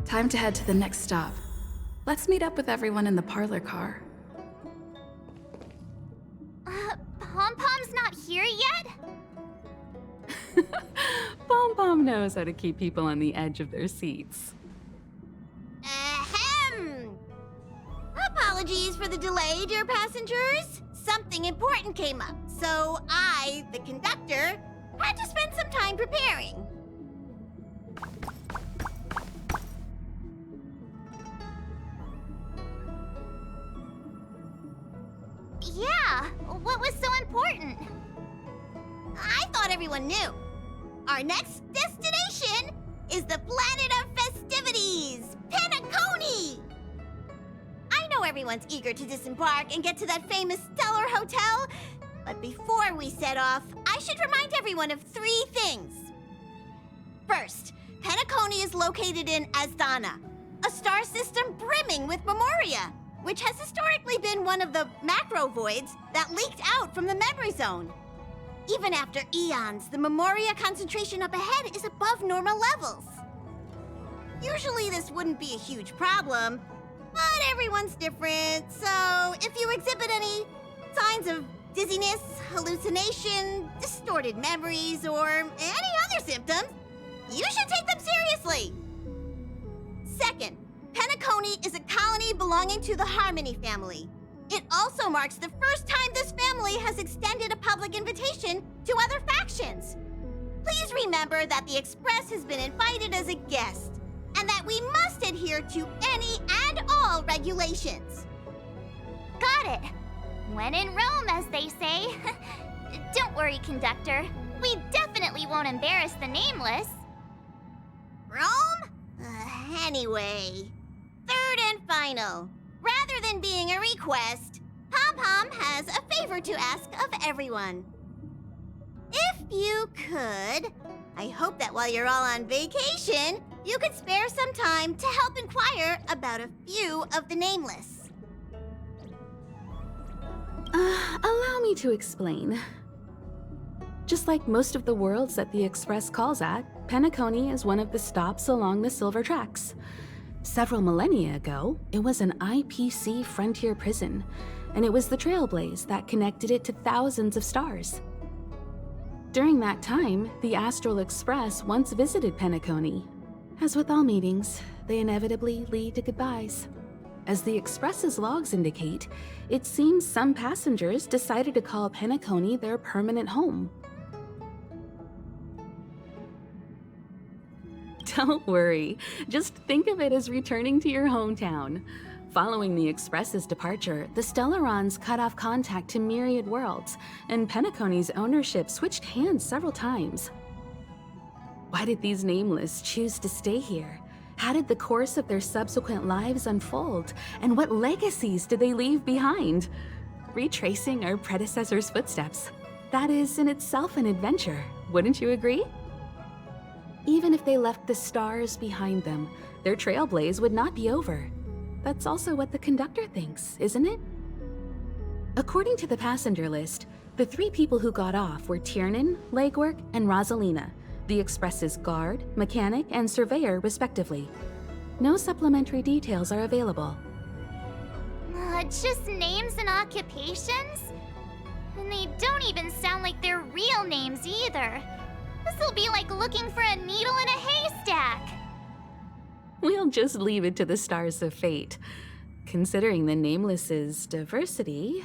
Time to head to the next stop. Let's meet up with everyone in the parlor car. Pom-Pom's not here yet? Pom-Pom knows how to keep people on the edge of their seats. Ahem! Apologies for the delay, dear passengers. Something important came up, so I, the conductor, had to spend some time preparing. Yeah, what was so important? I thought everyone knew. Our next destination is the planet of festivities, Penacony! I know everyone's eager to disembark and get to that famous Stellar Hotel, but before we set off, I should remind everyone of 3 things. First, Penacony is located in Asdana, a star system brimming with memoria, which has historically been one of the macro voids that leaked out from the memory zone. Even after eons, the memoria concentration up ahead is above normal levels. Usually this wouldn't be a huge problem, but everyone's different, so if you exhibit any signs of dizziness, hallucination, distorted memories, or any other symptoms, you should take them seriously. Second, Penacony is a colony belonging to the Harmony family. It also marks the first time this family has extended a public invitation to other factions. Please remember that the Express has been invited as a guest, and that we must adhere to any and all regulations. Got it. When in Rome, as they say. Don't worry, conductor. We definitely won't embarrass the nameless. Rome? Anyway, third and final. Rather than being a request, Pom-Pom has a favor to ask of everyone. If you could, I hope that while you're all on vacation, you could spare some time to help inquire about a few of the nameless. Allow me to explain. Just like most of the worlds that the Express calls at, Penacony is one of the stops along the Silver Tracks. Several millennia ago, it was an IPC frontier prison, and it was the Trailblaze that connected it to thousands of stars. During that time, the Astral Express once visited Penacony. As with all meetings, they inevitably lead to goodbyes. As the Express's logs indicate, it seems some passengers decided to call Penacony their permanent home. Don't worry, just think of it as returning to your hometown. Following the Express's departure, the Stellarons cut off contact to myriad worlds, and Penacony's ownership switched hands several times. Why did these nameless choose to stay here? How did the course of their subsequent lives unfold? And what legacies did they leave behind? Retracing our predecessors' footsteps. That is in itself an adventure, wouldn't you agree? Even if they left the stars behind them, their trailblaze would not be over. That's also what the conductor thinks, isn't it? According to the passenger list, the 3 people who got off were Tiernan, Legwork, and Rosalina, the Express's guard, mechanic, and surveyor, respectively. No supplementary details are available. Just names and occupations? And they don't even sound like their real names either. This'll be like looking for a needle in a haystack. We'll just leave it to the stars of fate. Considering the Nameless's diversity,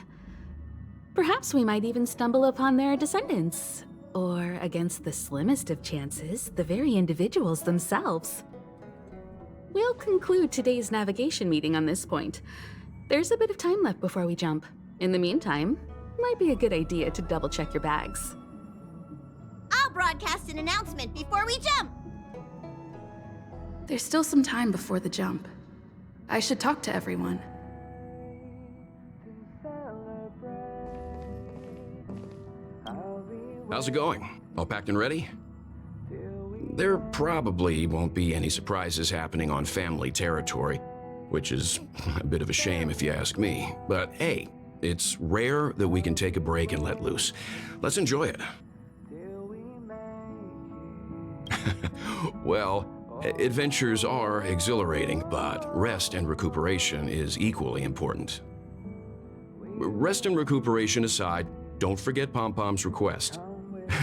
perhaps we might even stumble upon their descendants. Or, against the slimmest of chances, the very individuals themselves. we'll conclude today's navigation meeting on this point. There's a bit of time left before we jump. In the meantime, might be a good idea to double-check your bags. I'll broadcast an announcement before we jump. There's still some time before the jump. I should talk to everyone. How's it going? All packed and ready? There probably won't be any surprises happening on family territory, which is a bit of a shame if you ask me. But hey, it's rare that we can take a break and let loose. Let's enjoy it. Well, adventures are exhilarating, but rest and recuperation is equally important. Rest and recuperation aside, don't forget Pom-Pom's request.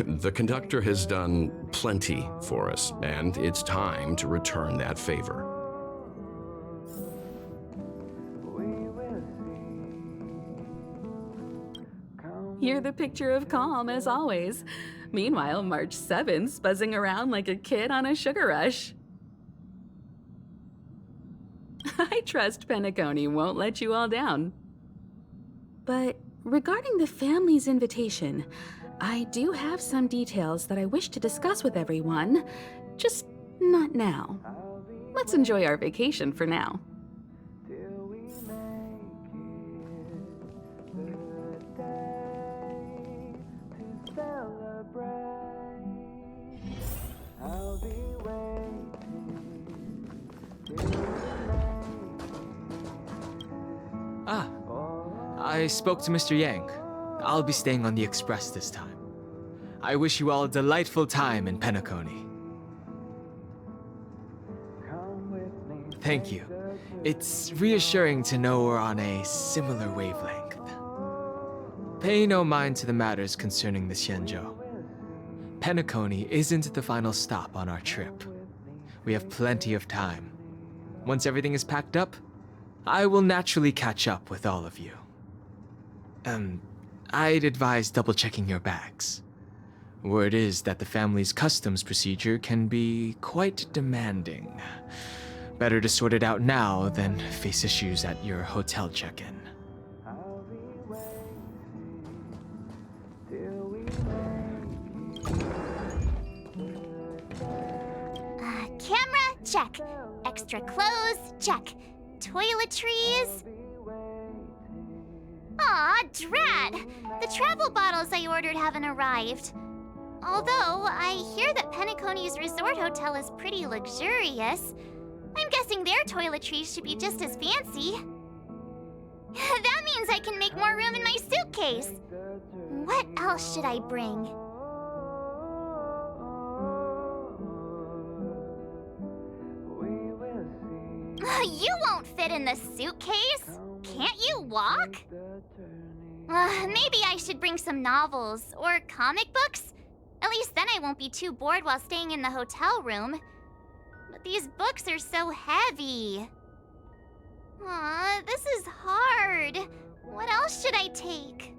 The conductor has done plenty for us, and it's time to return that favor. You're the picture of calm, as always. Meanwhile, March 7th's buzzing around like a kid on a sugar rush. I trust Penacony won't let you all down. But regarding the family's invitation, I do have some details that I wish to discuss with everyone, just not now. Let's enjoy our vacation for now. I spoke to Mr. Yang. I'll be staying on the Express this time. I wish you all a delightful time in Penacony. Thank you. It's reassuring to know we're on a similar wavelength. Pay no mind to the matters concerning the Xianzhou. Penacony isn't the final stop on our trip. We have plenty of time. Once everything is packed up, I will naturally catch up with all of you. I'd advise double-checking your bags. Word is that the family's customs procedure can be quite demanding. Better to sort it out now than face issues at your hotel check-in. Camera, check. Extra clothes, check. Toiletries. Aw, drat! The travel bottles I ordered haven't arrived. Although, I hear that Penacony's resort hotel is pretty luxurious. I'm guessing their toiletries should be just as fancy. That means I can make more room in my suitcase. What else should I bring? You won't fit in the suitcase. Can't you walk? Maybe I should bring some novels or comic books. At least then I won't be too bored while staying in the hotel room. But these books are so heavy. Aw, this is hard. What else should I take?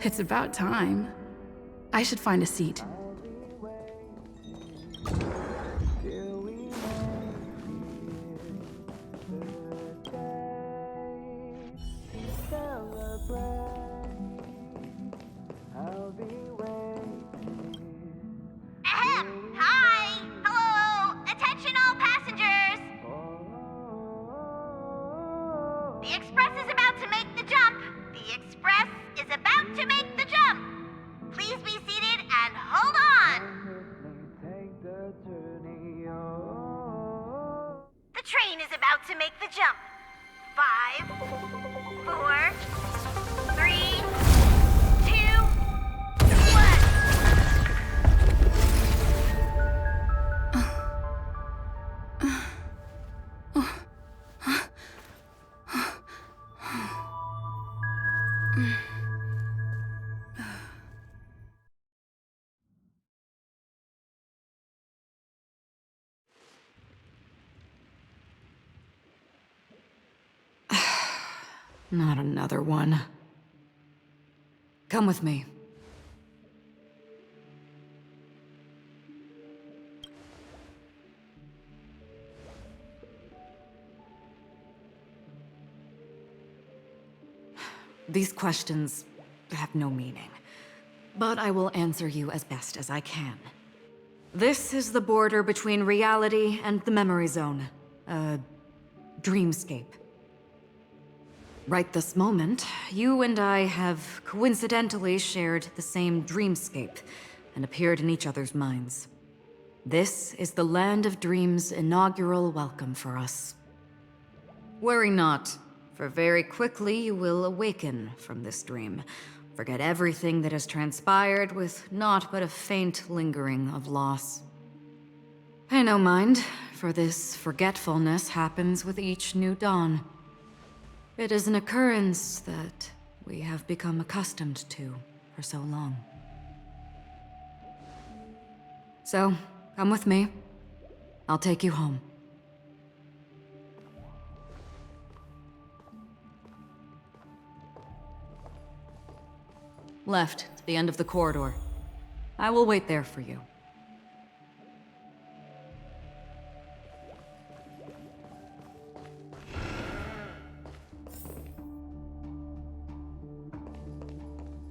It's about time. I should find a seat. Hi! Hello! Attention all passengers! The Express is about to make the jump! The Express is about to make the jump! Please be seated and hold on! The train is about to make the jump. 5, 4, 3, 2, 1. Not another one. Come with me. These questions have no meaning, but I will answer you as best as I can. This is the border between reality and the memory zone, a dreamscape. Right this moment, you and I have coincidentally shared the same dreamscape and appeared in each other's minds. This is the Land of Dreams' inaugural welcome for us. Worry not, for very quickly you will awaken from this dream. Forget everything that has transpired with naught but a faint lingering of loss. Pay no mind, for this forgetfulness happens with each new dawn. It is an occurrence that we have become accustomed to for so long. So, come with me. I'll take you home. Left, to the end of the corridor. I will wait there for you.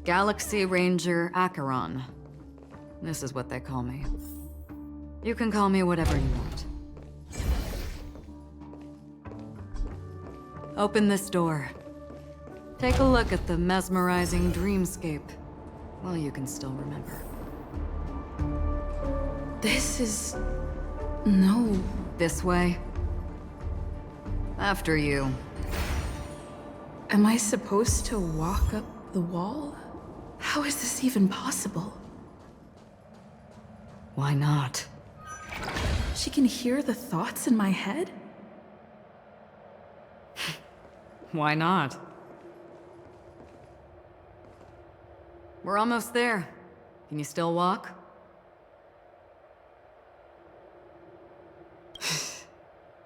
Galaxy Ranger Acheron. This is what they call me. You can call me whatever you want. Open this door. Take a look at the mesmerizing dreamscape. Well, you can still remember. This is... no. This way. After you. Am I supposed to walk up the wall? How is this even possible? Why not? She can hear the thoughts in my head? Why not? We're almost there. Can you still walk?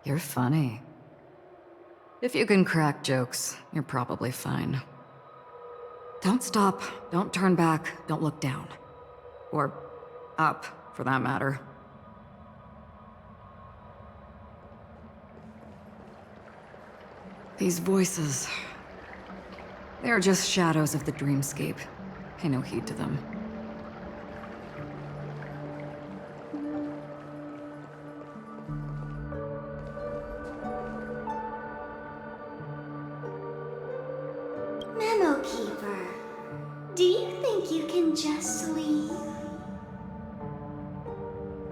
You're funny. If you can crack jokes, you're probably fine. Don't stop, don't turn back, don't look down. Or up, for that matter. These voices... they're just shadows of the dreamscape. Pay no heed to them. Memo Keeper, do you think you can just leave?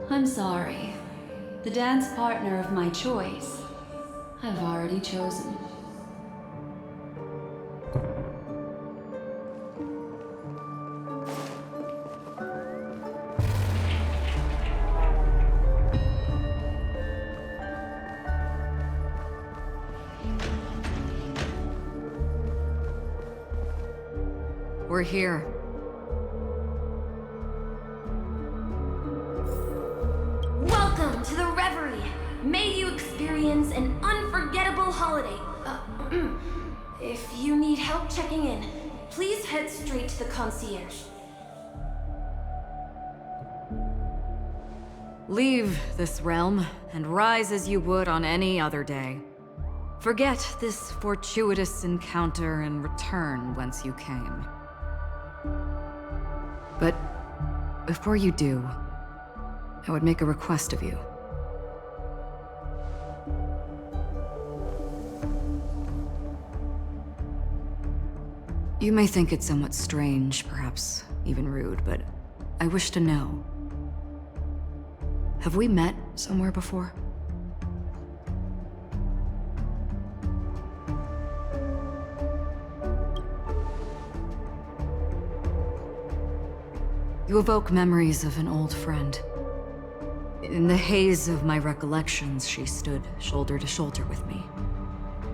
I'm sorry. The dance partner of my choice, I've already chosen. We're here. Welcome to the Reverie. May you experience an unforgettable holiday. If you need help checking in, please head straight to the concierge. Leave this realm, and rise as you would on any other day. Forget this fortuitous encounter and return whence you came. But before you do, I would make a request of you. You may think it somewhat strange, perhaps even rude, but I wish to know. Have we met somewhere before? You evoke memories of an old friend. In the haze of my recollections, she stood shoulder to shoulder with me.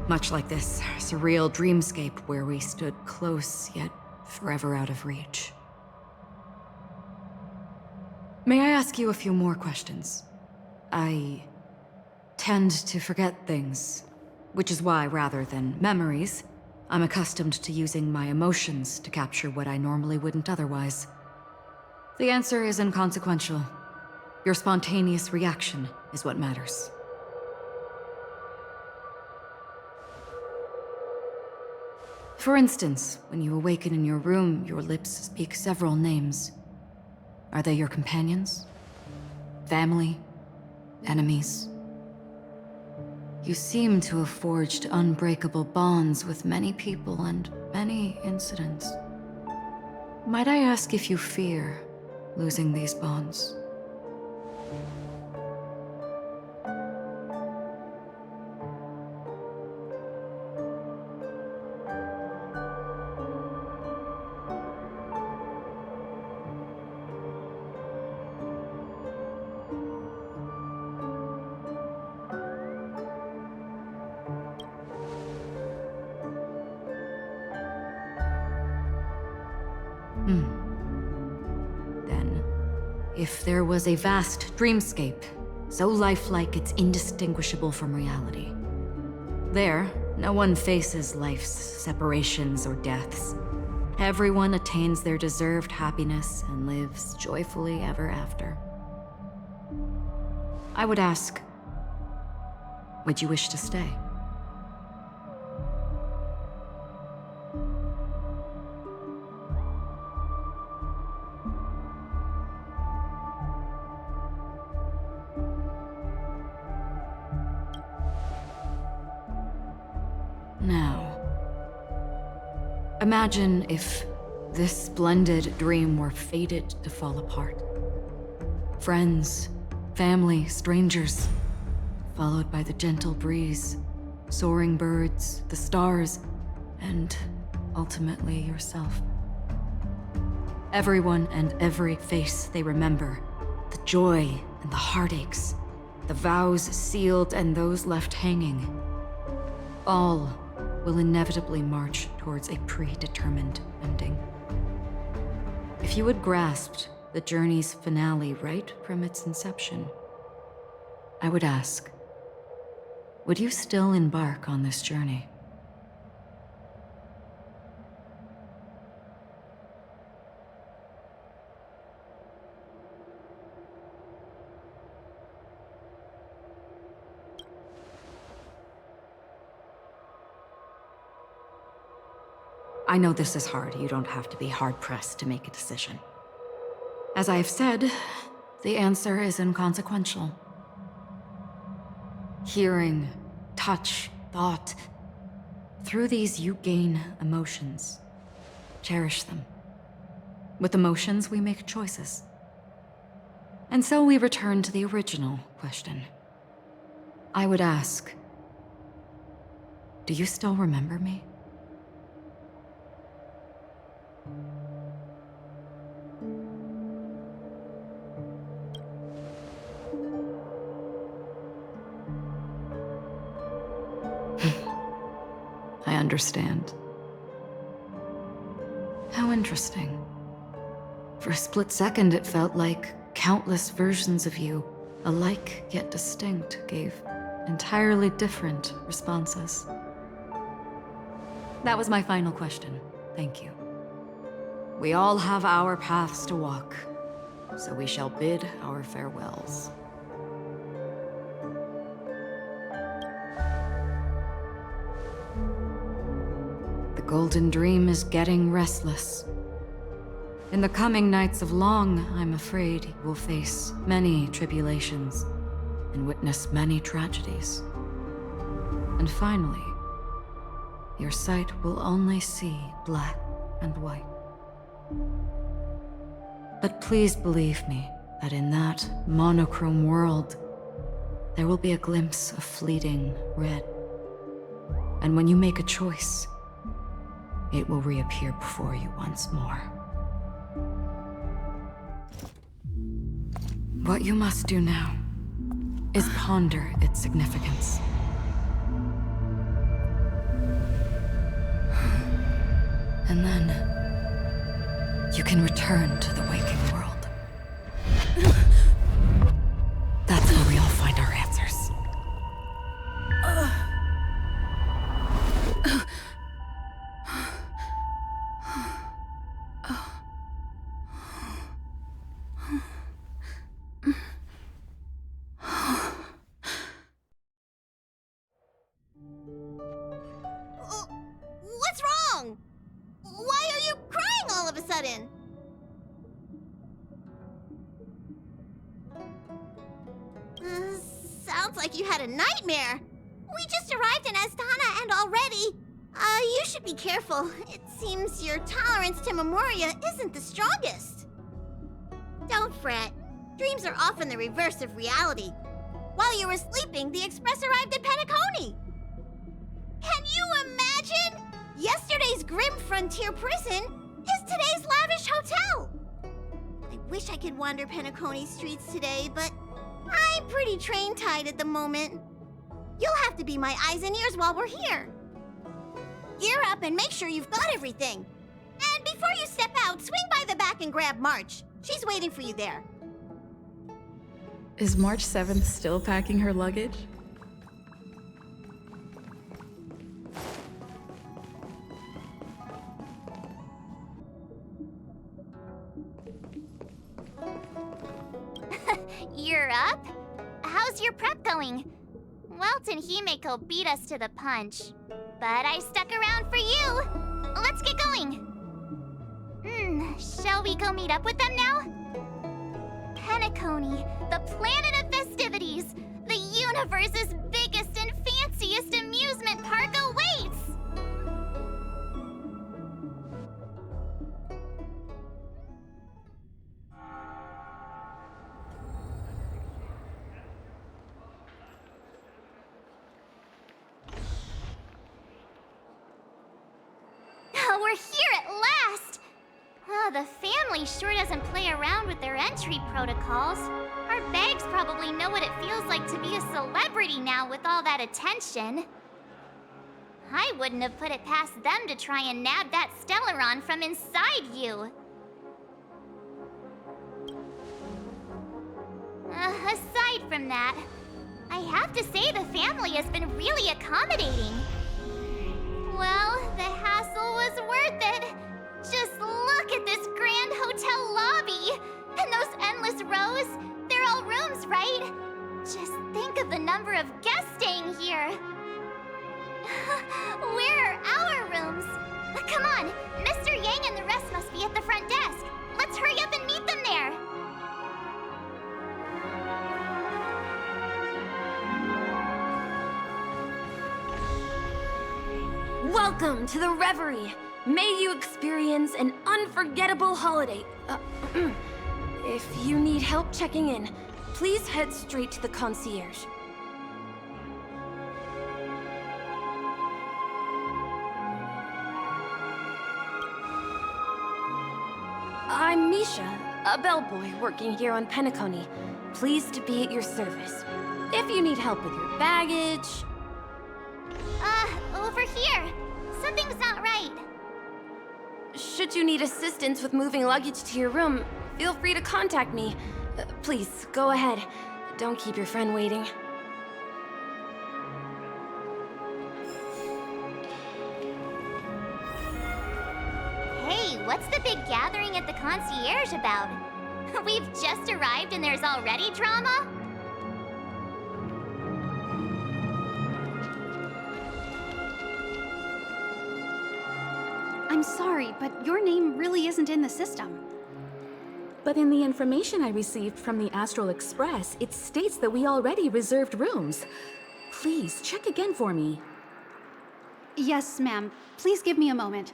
Much like this surreal dreamscape where we stood close, yet forever out of reach. May I ask you a few more questions? I tend to forget things, which is why, rather than memories, I'm accustomed to using my emotions to capture what I normally wouldn't otherwise. The answer is inconsequential. Your spontaneous reaction is what matters. For instance, when you awaken in your room, your lips speak several names. Are they your companions? Family? Enemies? You seem to have forged unbreakable bonds with many people and many incidents. Might I ask if you fear losing these bonds? Then, if there was a vast dreamscape, so lifelike it's indistinguishable from reality, there, no one faces life's separations or deaths. Everyone attains their deserved happiness and lives joyfully ever after. I would ask, would you wish to stay? Now, imagine if this splendid dream were fated to fall apart. Friends, family, strangers, followed by the gentle breeze, soaring birds, the stars, and ultimately yourself. Everyone and every face they remember, the joy and the heartaches, the vows sealed and those left hanging, all will inevitably march towards a predetermined ending. If you had grasped the journey's finale right from its inception, I would ask, would you still embark on this journey? I know this is hard. You don't have to be hard-pressed to make a decision. As I have said, the answer is inconsequential. Hearing, touch, thought. Through these you gain emotions. Cherish them. With emotions, we make choices. And so we return to the original question. I would ask, do you still remember me? I understand. How interesting. For a split second, it felt like countless versions of you, alike yet distinct, gave entirely different responses. That was my final question. Thank you. We all have our paths to walk, so we shall bid our farewells. The Golden Dream is getting restless. In the coming nights of Long, I'm afraid you will face many tribulations and witness many tragedies. And finally, your sight will only see black and white. But please believe me that in that monochrome world, there will be a glimpse of fleeting red. And when you make a choice, it will reappear before you once more. What you must do now is ponder its significance. And then you can return to the waking world. That's where we all find our answers. What's wrong? sudden? Sounds like you had a nightmare. We just arrived in Astana and already... you should be careful. It seems your tolerance to Memoria isn't the strongest. Don't fret. Dreams are often the reverse of reality. While you were sleeping, the Express arrived at Penacony. Can you imagine? Yesterday's grim frontier prison is today's lavish hotel. I wish I could wander Penacony streets today, but I'm pretty train-tied at the moment. You'll have to be my eyes and ears while we're here. Gear up and make sure you've got everything. And before you step out, swing by the back and grab March. She's waiting for you there. Is March 7th still packing her luggage? You're up? How's your prep going? Welt and Himeko beat us to the punch, but I stuck around for you. Let's get going. Shall we go meet up with them now? Penacony, the planet of festivities, the universe's biggest and fanciest amusement park awaits! We're here at last! The family sure doesn't play around with their entry protocols. Our bags probably know what it feels like to be a celebrity now with all that attention. I wouldn't have put it past them to try and nab that Stellaron from inside you. Aside from that, I have to say the family has been really accommodating. Well, the hassle was worth it. Just look at this grand hotel lobby. And those endless rows. They're all rooms, right? Just think of the number of guests staying here. Where are our rooms? Come on, Mr. Yang and the rest must be at the front desk. Let's hurry up and meet them there. Welcome to the Reverie. May you experience an unforgettable holiday. If you need help checking in, please head straight to the concierge. I'm Misha, a bellboy working here on Penacony. Pleased to be at your service. If you need help with your baggage... Over here. Something's not right. Should you need assistance with moving luggage to your room, feel free to contact me. Please, go ahead. Don't keep your friend waiting. Hey, what's the big gathering at the concierge about? We've just arrived and there's already drama? I'm sorry, but your name really isn't in the system. But in the information I received from the Astral Express, it states that we already reserved rooms. Please, check again for me. Yes, ma'am. Please give me a moment.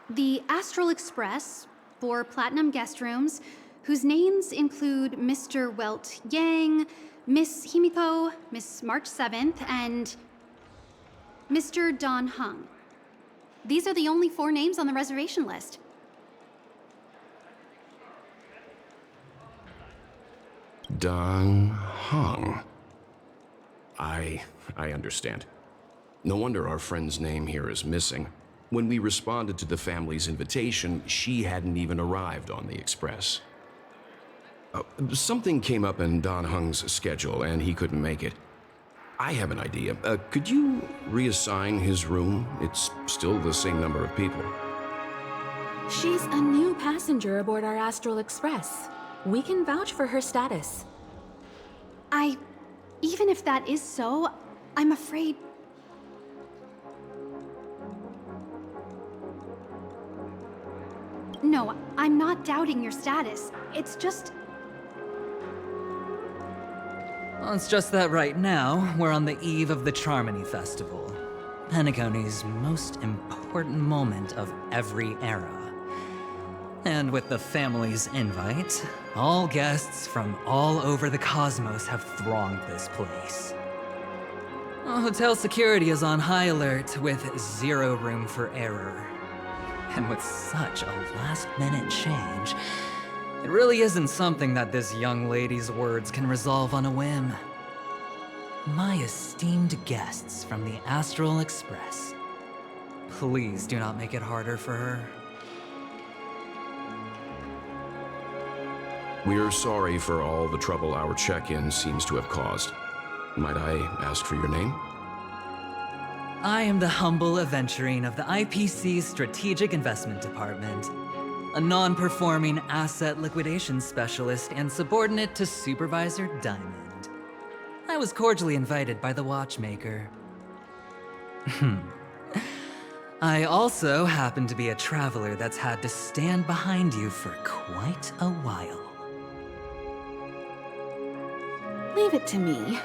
The Astral Express, for Platinum guest rooms, whose names include Mr. Welt Yang, Miss Himiko, Miss March 7th, and Mr. Don Hung. These are the only 4 names on the reservation list. Don Hung. I understand. No wonder our friend's name here is missing. When we responded to the family's invitation, she hadn't even arrived on the Express. Something came up in Don Hung's schedule, and he couldn't make it. I have an idea. Could you reassign his room? It's still the same number of people. She's a new passenger aboard our Astral Express. We can vouch for her status. Even if that is so, I'm afraid... No, I'm not doubting your status. It's just... Well, it's just that right now, we're on the eve of the Charmony Festival. Penacony's most important moment of every era. And with the family's invite, all guests from all over the cosmos have thronged this place. Hotel security is on high alert with zero room for error. And with such a last-minute change, it really isn't something that this young lady's words can resolve on a whim. My esteemed guests from the Astral Express, please do not make it harder for her. We're sorry for all the trouble our check-in seems to have caused. Might I ask for your name? I am the humble aventurine of the IPC's Strategic Investment Department, a non-performing asset liquidation specialist and subordinate to Supervisor Diamond. I was cordially invited by the watchmaker. I also happen to be a traveler that's had to stand behind you for quite a while. Leave it to me.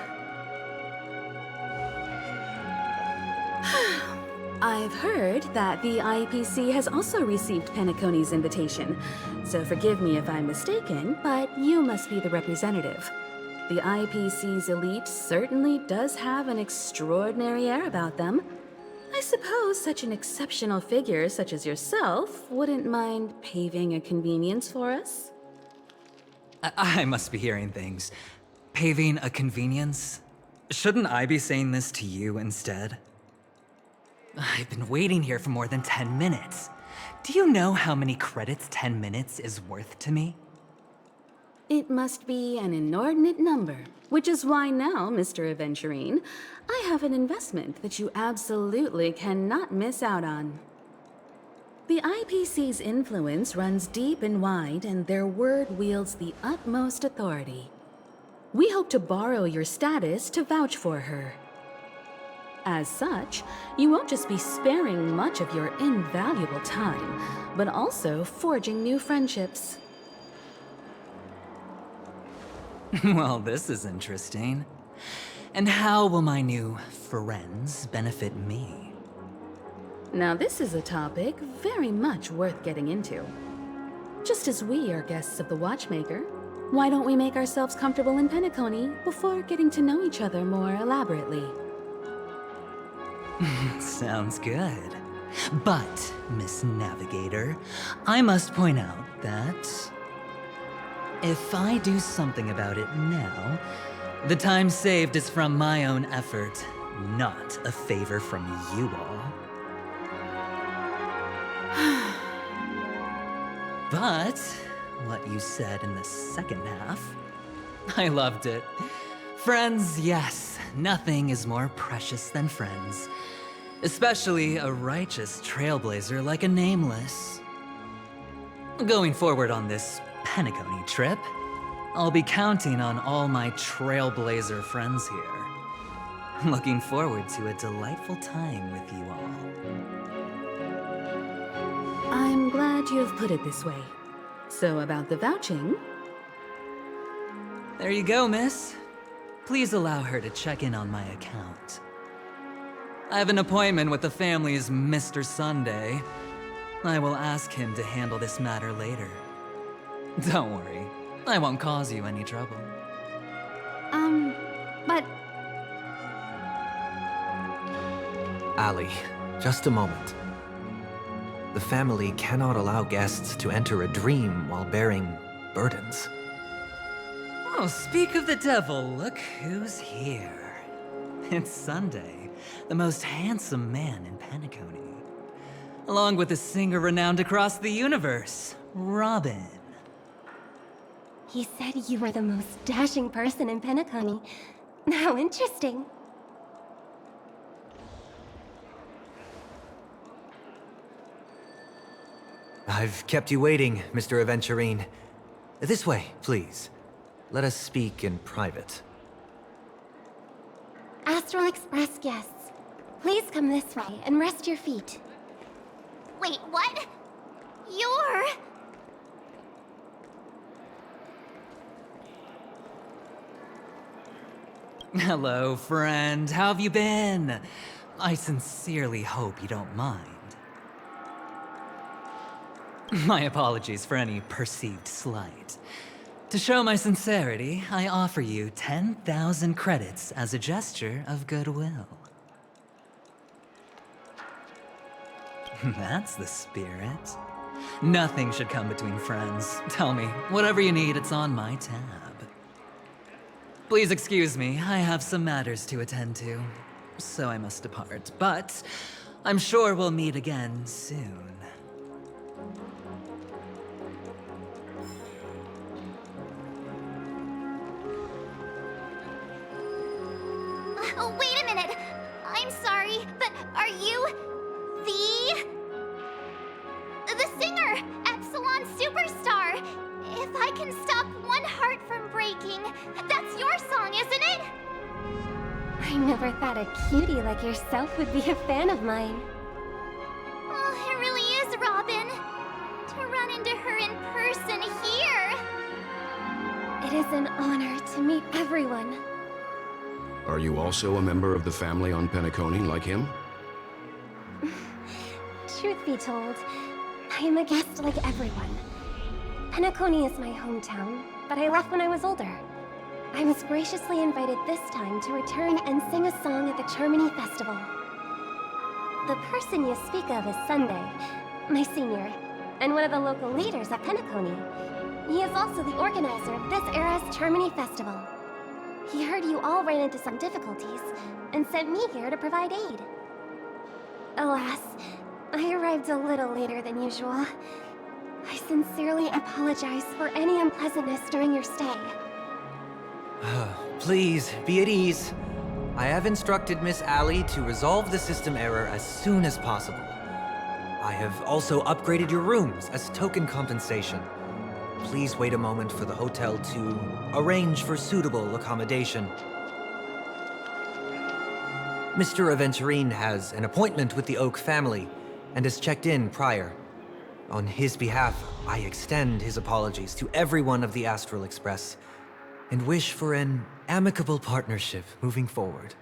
I've heard that the IPC has also received Penacony's invitation, so forgive me if I'm mistaken, but you must be the representative. The IPC's elite certainly does have an extraordinary air about them. I suppose such an exceptional figure such as yourself wouldn't mind paving a convenience for us? I must be hearing things. Paving a convenience? Shouldn't I be saying this to you instead? I've been waiting here for more than 10 minutes. Do you know how many credits 10 minutes is worth to me? It must be an inordinate number, which is why now, Mr. Aventurine, I have an investment that you absolutely cannot miss out on. The IPC's influence runs deep and wide, and their word wields the utmost authority. We hope to borrow your status to vouch for her. As such, you won't just be sparing much of your invaluable time, but also forging new friendships. Well, this is interesting. And how will my new friends benefit me? Now this is a topic very much worth getting into. Just as we are guests of the Watchmaker, why don't we make ourselves comfortable in Penacony before getting to know each other more elaborately? Sounds good. But, Miss Navigator, I must point out that if I do something about it now, the time saved is from my own effort, not a favor from you all. But what you said in the second half, I loved it. Friends, yes, nothing is more precious than friends. Especially a righteous trailblazer like a Nameless. Going forward on this Penacony trip, I'll be counting on all my trailblazer friends here. Looking forward to a delightful time with you all. I'm glad you have put it this way. So about the vouching... There you go, miss. Please allow her to check in on my account. I have an appointment with the family's Mr. Sunday. I will ask him to handle this matter later. Don't worry, I won't cause you any trouble. But... Ali, just a moment. The family cannot allow guests to enter a dream while bearing burdens. Oh, speak of the devil, look who's here. It's Sunday, the most handsome man in Penacony. Along with a singer renowned across the universe, Robin. He said you were the most dashing person in Penacony. How interesting. I've kept you waiting, Mr. Aventurine. This way, please. Let us speak in private. Astral Express guests, please come this way and rest your feet. Wait, what? You're... Hello, friend. How have you been? I sincerely hope you don't mind. My apologies for any perceived slight. To show my sincerity, I offer you 10,000 credits as a gesture of goodwill. That's the spirit. Nothing should come between friends. Tell me, whatever you need, it's on my tab. Please excuse me, I have some matters to attend to, so I must depart. But I'm sure we'll meet again soon. Oh, wait a minute! I'm sorry, but are you... the singer! Epsilon Superstar! If I can stop one heart from breaking, that's your song, isn't it? I never thought a cutie like yourself would be a fan of mine. Oh, it really is, Robin. To run into her in person here. It is an honor to meet everyone. Are you also a member of the family on Penacony like him? Truth be told, I am a guest like everyone. Penacony is my hometown, but I left when I was older. I was graciously invited this time to return and sing a song at the Charmony Festival. The person you speak of is Sunday, my senior, and one of the local leaders at Penacony. He is also the organizer of this era's Charmony Festival. He heard you all ran into some difficulties, and sent me here to provide aid. Alas, I arrived a little later than usual. I sincerely apologize for any unpleasantness during your stay. Please, be at ease. I have instructed Miss Allie to resolve the system error as soon as possible. I have also upgraded your rooms as token compensation. Please wait a moment for the hotel to arrange for suitable accommodation. Mr. Aventurine has an appointment with the Oak family and has checked in prior. On his behalf, I extend his apologies to everyone of the Astral Express and wish for an amicable partnership moving forward.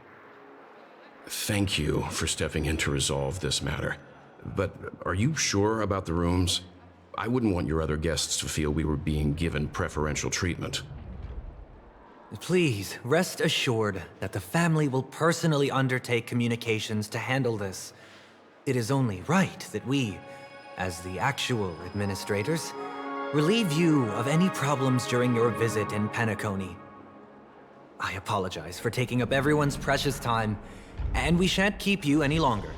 Thank you for stepping in to resolve this matter. But are you sure about the rooms? I wouldn't want your other guests to feel we were being given preferential treatment. Please, rest assured that the family will personally undertake communications to handle this. It is only right that we, as the actual administrators, relieve you of any problems during your visit in Penacony. I apologize for taking up everyone's precious time, and we shan't keep you any longer.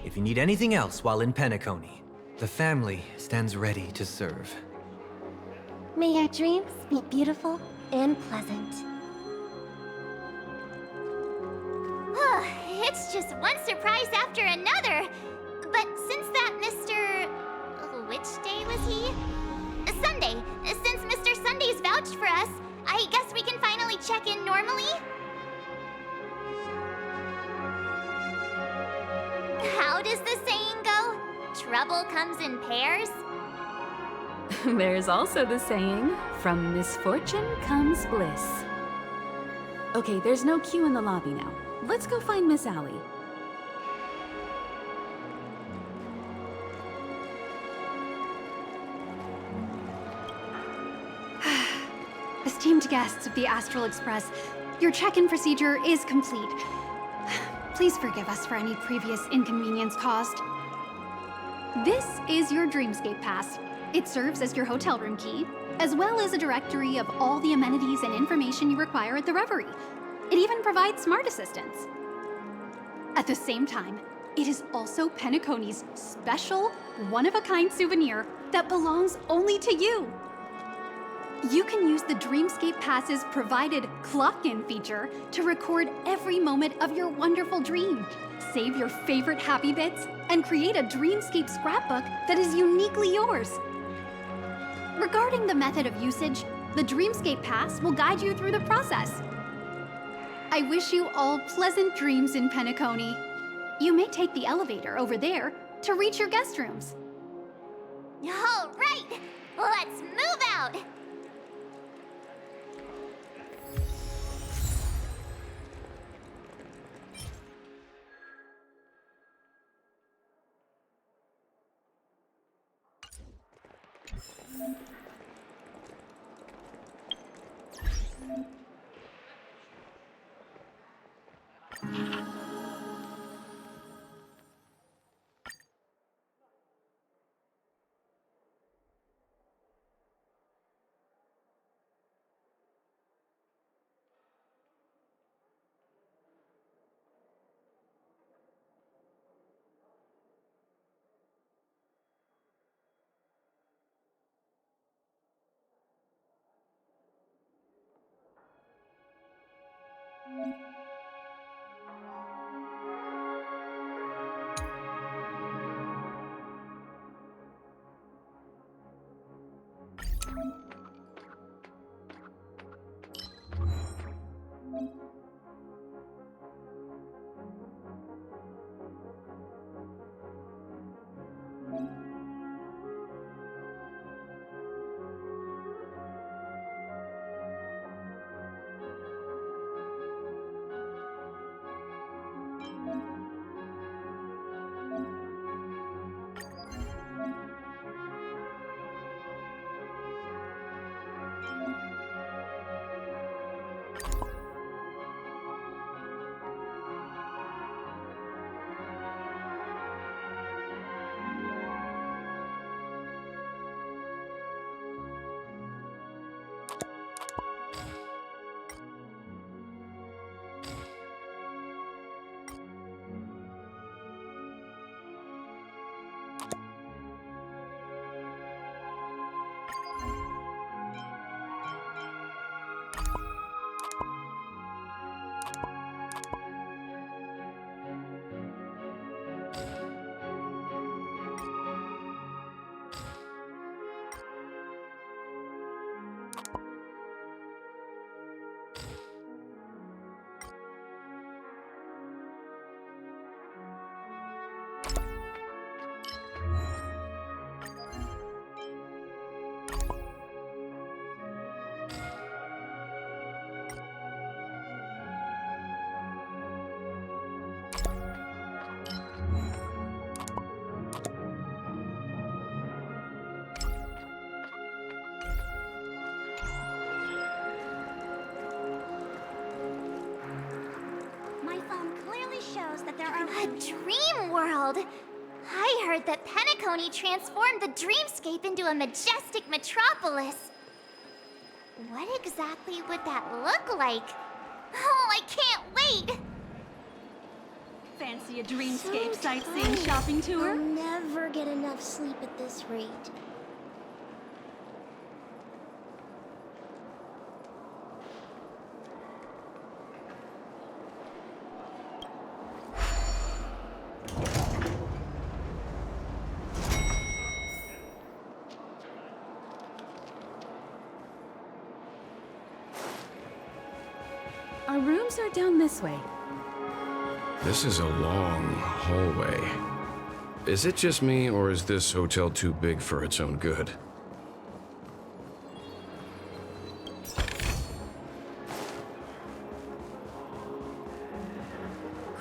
If you need anything else while in Penacony, the family stands ready to serve. May your dreams be beautiful and pleasant. It's just one surprise after another. But since that Mr... which day was he? Sunday. Since Mr. Sunday's vouched for us, I guess we can finally check in normally? How does the saying go? Trouble comes in pairs? There's also the saying, from misfortune comes bliss. Okay, there's no queue in the lobby now. Let's go find Miss Allie. Esteemed guests of the Astral Express, your check-in procedure is complete. Please forgive us for any previous inconvenience caused. This is your Dreamscape Pass. It serves as your hotel room key, as well as a directory of all the amenities and information you require at the Reverie. It even provides smart assistants. At the same time, it is also Penacony's special, one-of-a-kind souvenir that belongs only to you. You can use the Dreamscape Pass's provided clock-in feature to record every moment of your wonderful dream, save your favorite happy bits, and create a Dreamscape scrapbook that is uniquely yours. Regarding the method of usage, the Dreamscape Pass will guide you through the process. I wish you all pleasant dreams in Penacony. You may take the elevator over there to reach your guest rooms. All right, let's move out. A dream world! I heard that Penacony transformed the dreamscape into a majestic metropolis. What exactly would that look like? Oh, I can't wait! Fancy a dreamscape sightseeing shopping tour? I'll never get enough sleep at this rate. Our rooms are down this way. This is a long hallway. Is it just me, or is this hotel too big for its own good?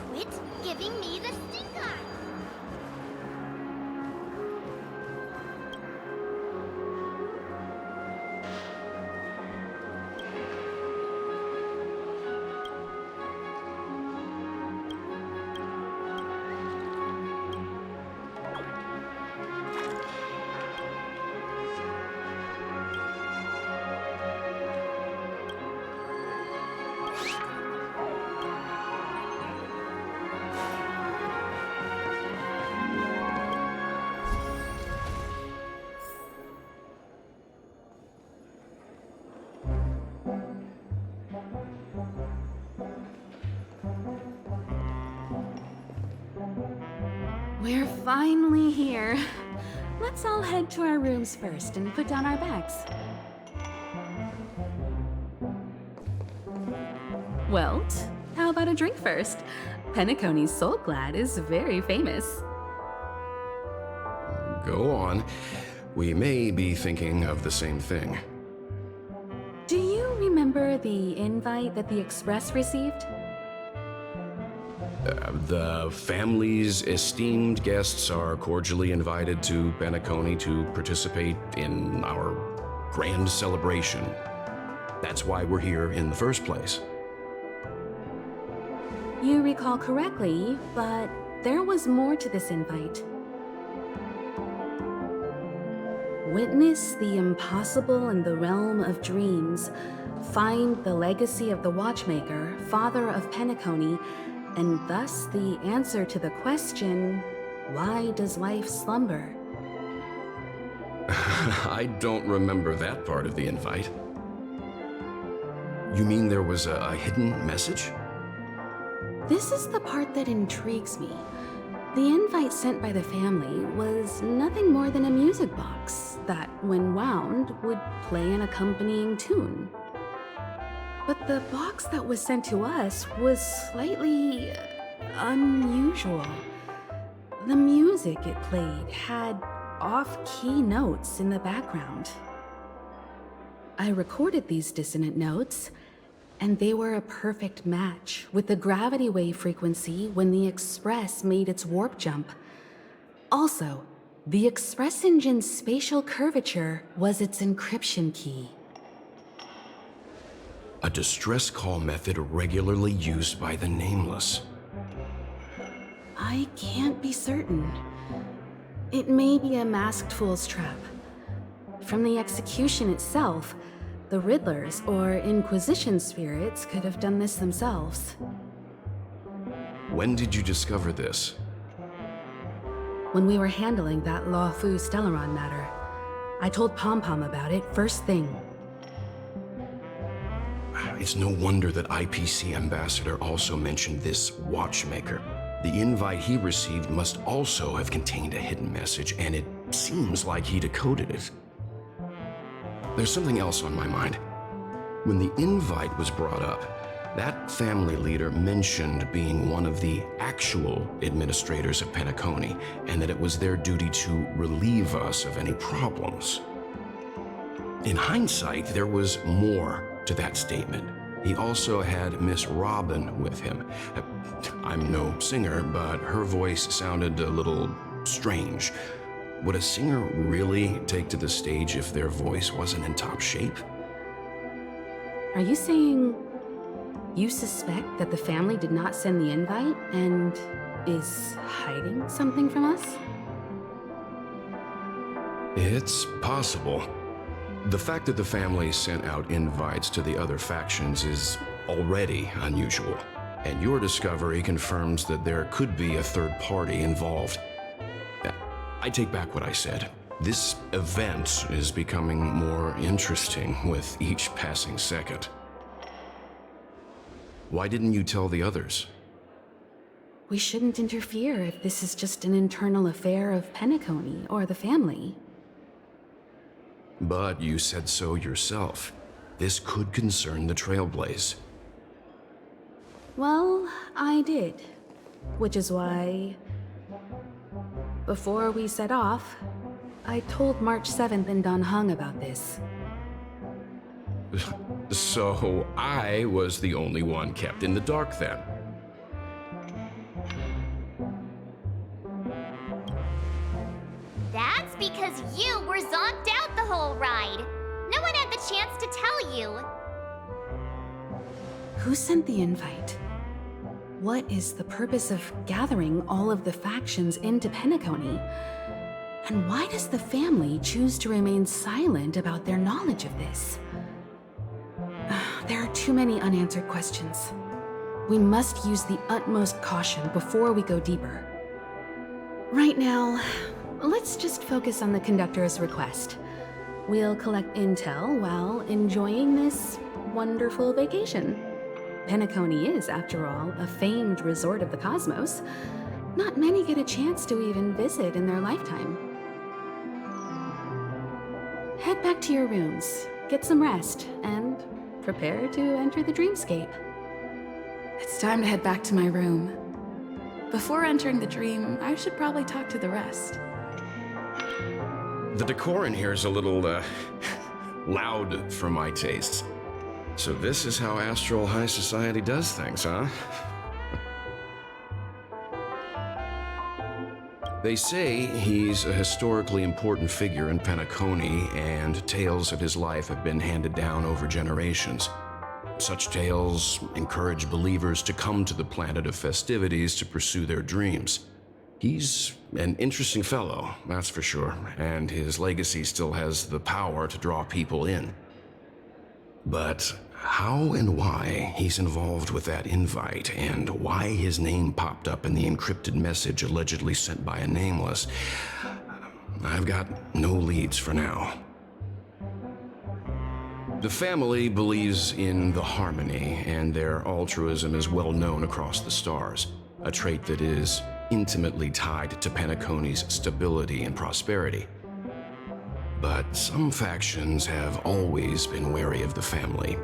Quit giving me the stink eye! We're finally here. Let's all head to our rooms first and put down our bags. Welt, how about a drink first? Penacony's Soulglad is very famous. Go on. We may be thinking of the same thing. Do you remember the invite that the Express received? The family's esteemed guests are cordially invited to Penacony to participate in our grand celebration. That's why we're here in the first place. You recall correctly, but there was more to this invite. Witness the impossible in the realm of dreams. Find the legacy of the Watchmaker, father of Penacony, and thus the answer to the question, why does life slumber? I don't remember that part of the invite. You mean there was a hidden message? This is the part that intrigues me. The invite sent by the family was nothing more than a music box that, when wound, would play an accompanying tune. But the box that was sent to us was slightly unusual. The music it played had off-key notes in the background. I recorded these dissonant notes, and they were a perfect match with the gravity wave frequency when the Express made its warp jump. Also, the Express engine's spatial curvature was its encryption key. A distress call method regularly used by the Nameless. I can't be certain. It may be a masked fool's trap. From the execution itself, the Riddlers or Inquisition spirits could have done this themselves. When did you discover this? When we were handling that Lawfu Stellaron matter, I told Pom Pom about it first thing. It's no wonder that IPC Ambassador also mentioned this Watchmaker. The invite he received must also have contained a hidden message, and it seems like he decoded it. There's something else on my mind. When the invite was brought up, that family leader mentioned being one of the actual administrators of Penacony, and that it was their duty to relieve us of any problems. In hindsight, there was more to that statement. He also had Miss Robin with him. I'm no singer, but her voice sounded a little strange. Would a singer really take to the stage if their voice wasn't in top shape? Are you saying you suspect that the family did not send the invite and is hiding something from us? It's possible. The fact that the family sent out invites to the other factions is already unusual, and your discovery confirms that there could be a third party involved. I take back what I said. This event is becoming more interesting with each passing second. Why didn't you tell the others? We shouldn't interfere if this is just an internal affair of Penacony or the family. But you said so yourself. This could concern the Trailblaze. Well, I did. Which is why, before we set off, I told March 7th and Don Hung about this. So I was the only one kept in the dark then. That's because you were zonked out the whole ride. No one had the chance to tell you. Who sent the invite? What is the purpose of gathering all of the factions into Penacony? And why does the family choose to remain silent about their knowledge of this? There are too many unanswered questions. We must use the utmost caution before we go deeper. Right now, let's just focus on the conductor's request. We'll collect intel while enjoying this wonderful vacation. Penacony is, after all, a famed resort of the cosmos. Not many get a chance to even visit in their lifetime. Head back to your rooms, get some rest, and prepare to enter the dreamscape. It's time to head back to my room. Before entering the dream, I should probably talk to the rest. The decor in here is a little, loud for my tastes. So this is how Astral High Society does things, huh? They say he's a historically important figure in Penacony, and tales of his life have been handed down over generations. Such tales encourage believers to come to the planet of festivities to pursue their dreams. He's an interesting fellow, that's for sure, and his legacy still has the power to draw people in. But how and why he's involved with that invite, and why his name popped up in the encrypted message allegedly sent by a nameless, I've got no leads for now. The family believes in the harmony, and their altruism is well known across the stars, a trait that is intimately tied to Penacony's stability and prosperity. But some factions have always been wary of the family,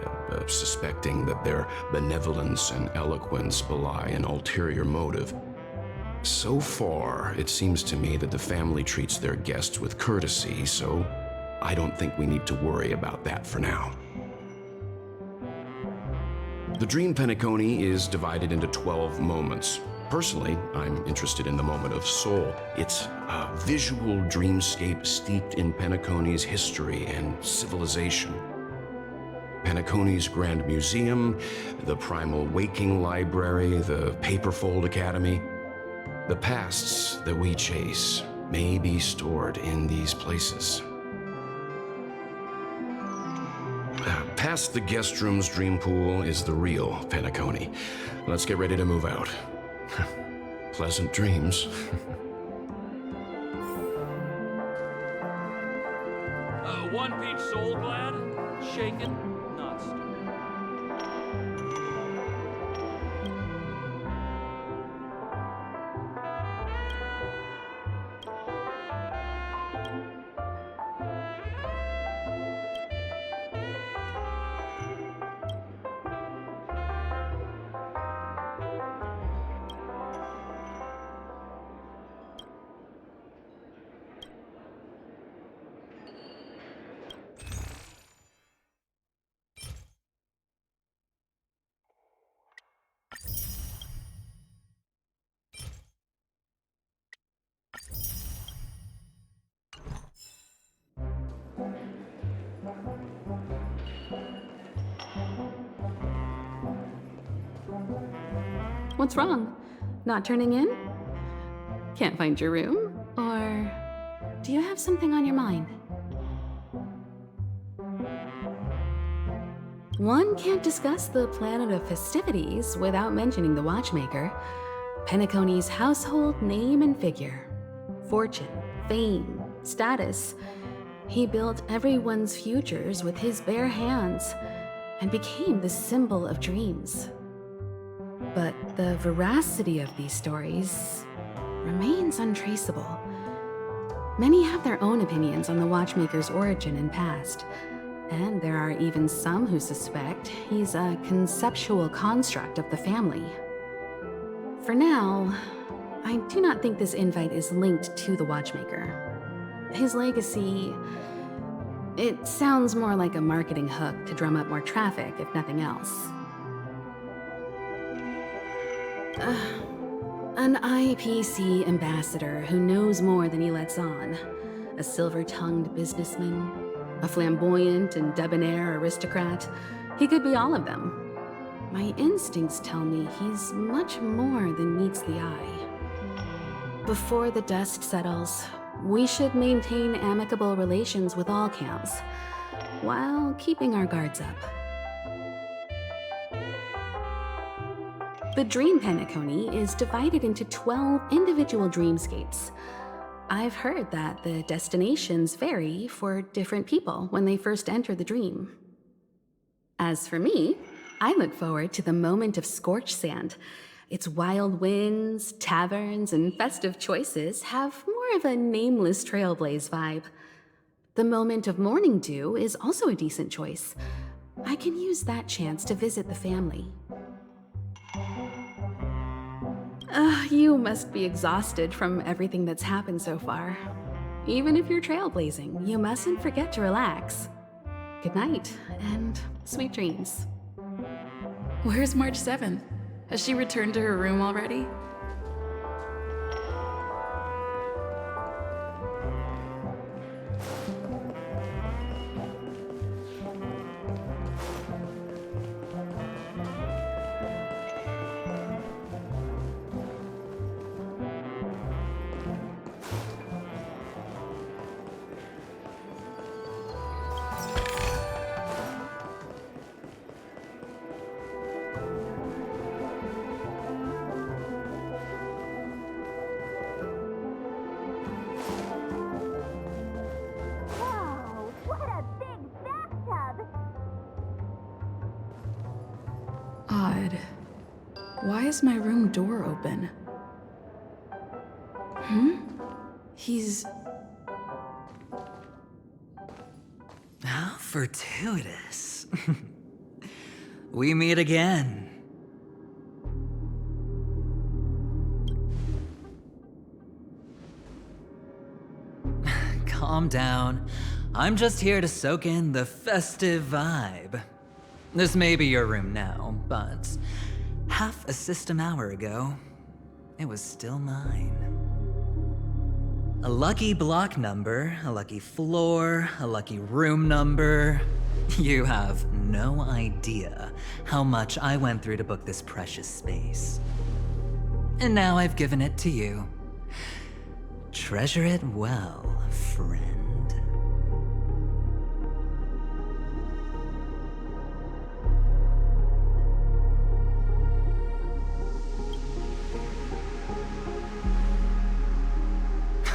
suspecting that their benevolence and eloquence belie an ulterior motive. So far, it seems to me that the family treats their guests with courtesy, so I don't think we need to worry about that for now. The Dream Penacony is divided into 12 moments. Personally, I'm interested in the moment of Soul. It's a visual dreamscape steeped in Penacony's history and civilization. Penacony's Grand Museum, the Primal Waking Library, the Paperfold Academy. The pasts that we chase may be stored in these places. Past the guest room's dream pool is the real Penacony. Let's get ready to move out. Pleasant dreams. One peach soul glad, shaken, not stirred. What's wrong? Not turning in? Can't find your room? Or do you have something on your mind? One can't discuss the planet of festivities without mentioning the watchmaker. Penacony's household name and figure. Fortune, fame, status. He built everyone's futures with his bare hands and became the symbol of dreams. But the veracity of these stories remains untraceable. Many have their own opinions on the watchmaker's origin and past, and there are even some who suspect he's a conceptual construct of the family. For now, I do not think this invite is linked to the watchmaker. His legacy, it sounds more like a marketing hook to drum up more traffic, if nothing else. An IPC ambassador who knows more than he lets on. A silver-tongued businessman. A flamboyant and debonair aristocrat. He could be all of them. My instincts tell me he's much more than meets the eye. Before the dust settles, we should maintain amicable relations with all camps, while keeping our guards up. The Dream Penacony is divided into 12 individual dreamscapes. I've heard that the destinations vary for different people when they first enter the dream. As for me, I look forward to the moment of scorched sand. Its wild winds, taverns, and festive choices have more of a nameless Trailblaze vibe. The moment of morning dew is also a decent choice. I can use that chance to visit the family. You must be exhausted from everything that's happened so far. Even if you're trailblazing, you mustn't forget to relax. Good night, and sweet dreams. Where's March 7th? Has she returned to her room already? Wow, what a big bathtub! Odd. Why is my room door open? He's... How fortuitous. We meet again. Calm down. I'm just here to soak in the festive vibe. This may be your room now, but half a system hour ago, it was still mine. A lucky block number, a lucky floor, a lucky room number. You have no idea how much I went through to book this precious space. And now I've given it to you. Treasure it well, friend.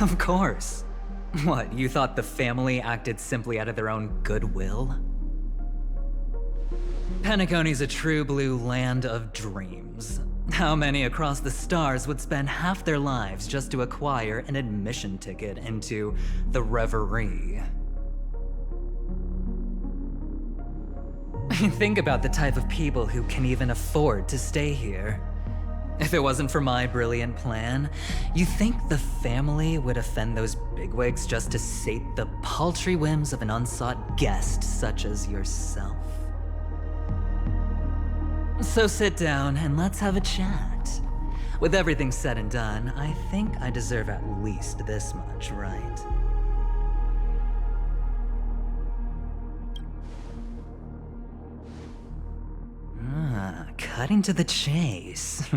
Of course. What, you thought the family acted simply out of their own goodwill? Penacony's a true blue land of dreams. How many across the stars would spend half their lives just to acquire an admission ticket into the Reverie? Think about the type of people who can even afford to stay here. If it wasn't for my brilliant plan, you think the family would offend those bigwigs just to sate the paltry whims of an unsought guest such as yourself? So sit down and let's have a chat. With everything said and done, I think I deserve at least this much, right? Cutting to the chase.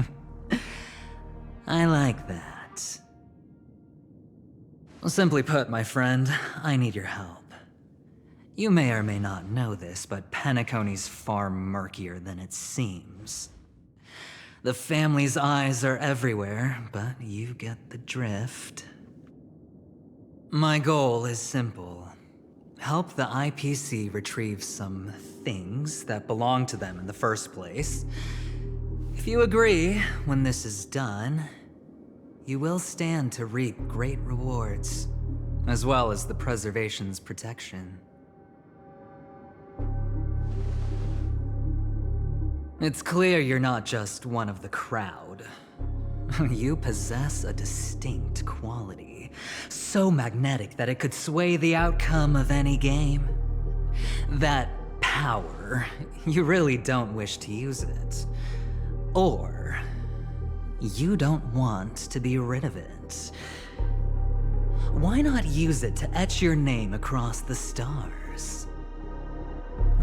I like that. Simply put, my friend, I need your help. You may or may not know this, but Penacony's far murkier than it seems. The family's eyes are everywhere, but you get the drift. My goal is simple. Help the IPC retrieve some things that belong to them in the first place. If you agree, when this is done, you will stand to reap great rewards, as well as the preservation's protection. It's clear you're not just one of the crowd. You possess a distinct quality, so magnetic that it could sway the outcome of any game. That power, you really don't wish to use it. Or, you don't want to be rid of it. Why not use it to etch your name across the stars?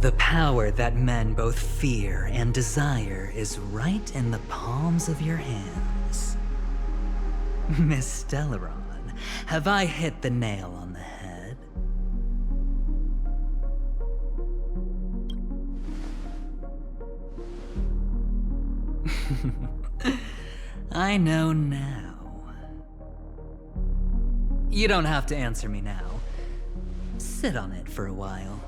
The power that men both fear and desire is right in the palms of your hands. Miss Stellaron, have I hit the nail on the head? I know now. You don't have to answer me now. Sit on it for a while.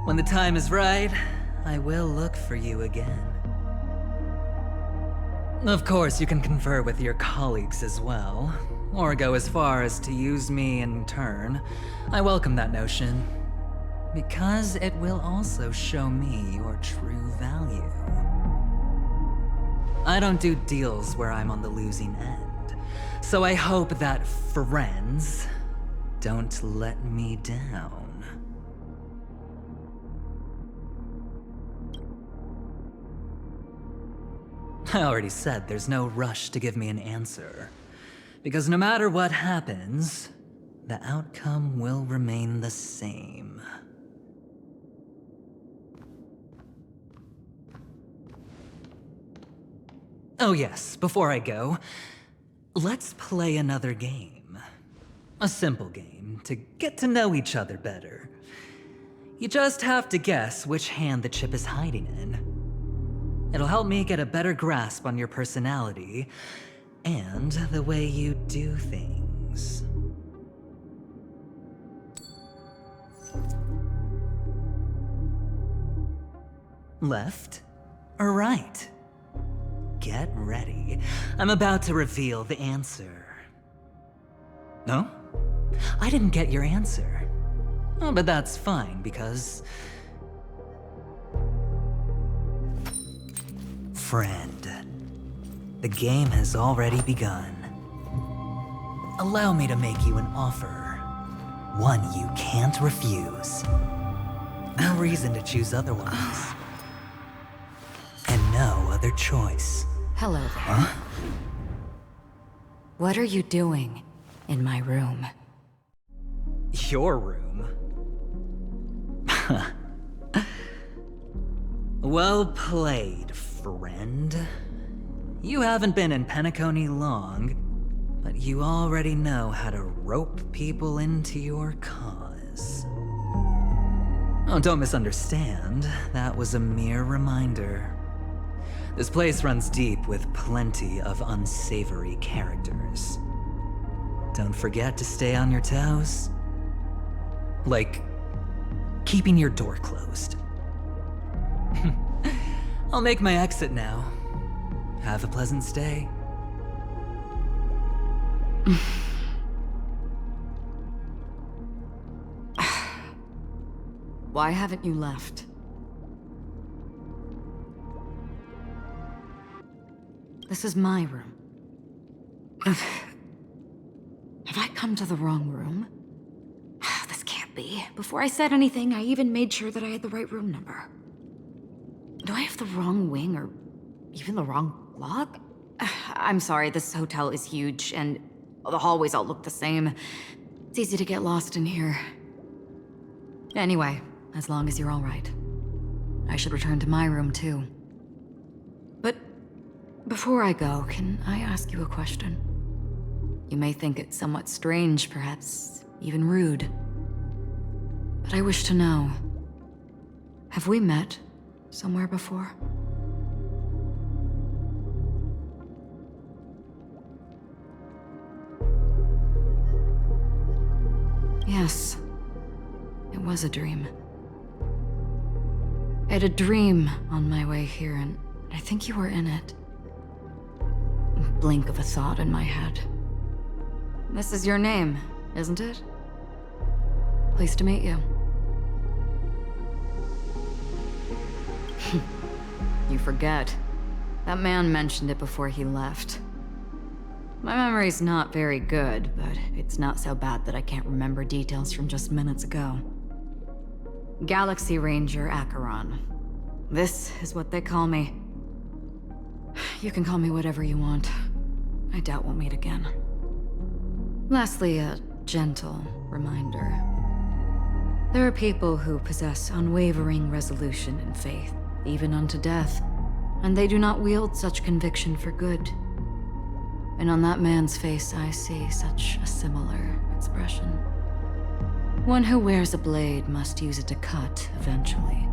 When the time is right, I will look for you again. Of course, you can confer with your colleagues as well, or go as far as to use me in turn. I welcome that notion, because it will also show me your true value. I don't do deals where I'm on the losing end, so I hope that friends don't let me down. I already said there's no rush to give me an answer. Because no matter what happens, the outcome will remain the same. Oh yes, before I go, let's play another game. A simple game to get to know each other better. You just have to guess which hand the chip is hiding in. It'll help me get a better grasp on your personality and the way you do things. Left or right? Get ready. I'm about to reveal the answer. No? I didn't get your answer. Oh, but that's fine, because... Friend, the game has already begun. Allow me to make you an offer. One you can't refuse. No reason to choose otherwise. And no other choice. Hello there. Huh? What are you doing in my room? Your room? Well played, friend. You haven't been in Penacony long, but you already know how to rope people into your cause. Oh, don't misunderstand. That was a mere reminder. This place runs deep with plenty of unsavory characters. Don't forget to stay on your toes. Like, keeping your door closed. I'll make my exit now. Have a pleasant stay. Why haven't you left? This is my room. Have I come to the wrong room? This can't be. Before I said anything, I even made sure that I had the right room number. Do I have the wrong wing or even the wrong lock? I'm sorry, this hotel is huge and the hallways all look the same. It's easy to get lost in here. Anyway, as long as you're all right. I should return to my room too. But before I go, can I ask you a question? You may think it somewhat strange, perhaps even rude. But I wish to know, have we met somewhere before? Yes, it was a dream. I had a dream on my way here, and I think you were in it. A blink of a thought in my head. This is your name, isn't it? Pleased to meet you. You forget. That man mentioned it before he left. My memory's not very good, but it's not so bad that I can't remember details from just minutes ago. Galaxy Ranger Acheron. This is what they call me. You can call me whatever you want. I doubt we'll meet again. Lastly, a gentle reminder. There are people who possess unwavering resolution and faith, even unto death, and they do not wield such conviction for good. And on that man's face, I see such a similar expression. One who wears a blade must use it to cut, eventually.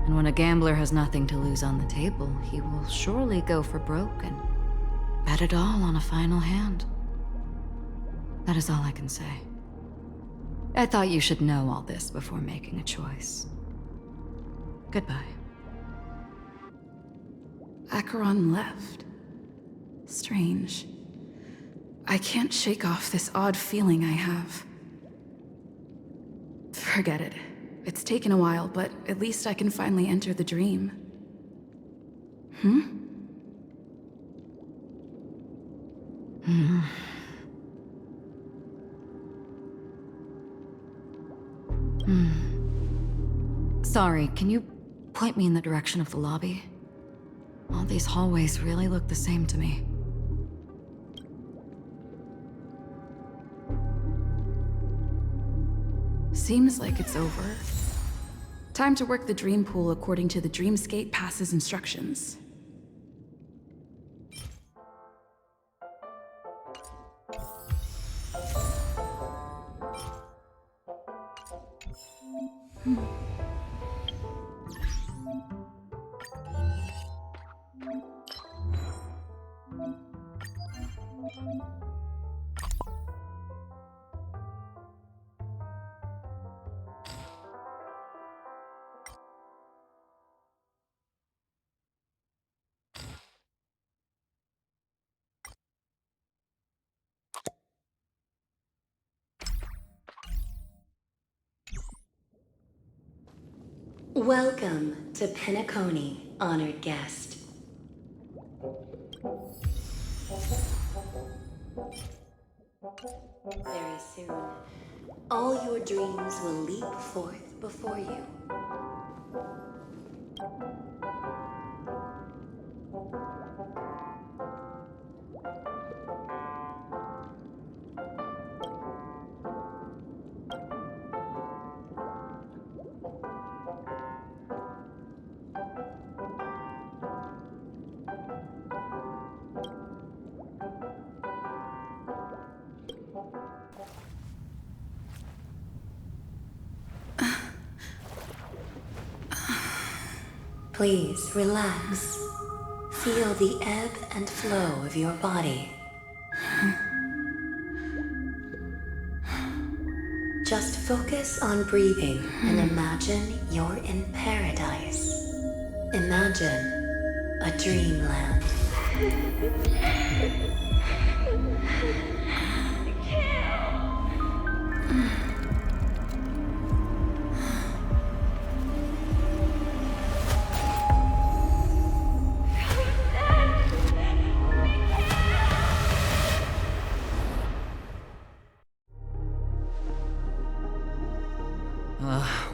And when a gambler has nothing to lose on the table, he will surely go for broke and bet it all on a final hand. That is all I can say. I thought you should know all this before making a choice. Goodbye. Acheron left. Strange. I can't shake off this odd feeling I have. Forget it. It's taken a while, but at least I can finally enter the dream. Sorry, can you point me in the direction of the lobby? All these hallways really look the same to me. Seems like it's over. Time to work the dream pool according to the Dreamscape Pass's instructions. Welcome to Penacony, honored guest. Very soon, all your dreams will leap forth before you. Please relax. Feel the ebb and flow of your body. Just focus on breathing and imagine you're in paradise. Imagine a dreamland.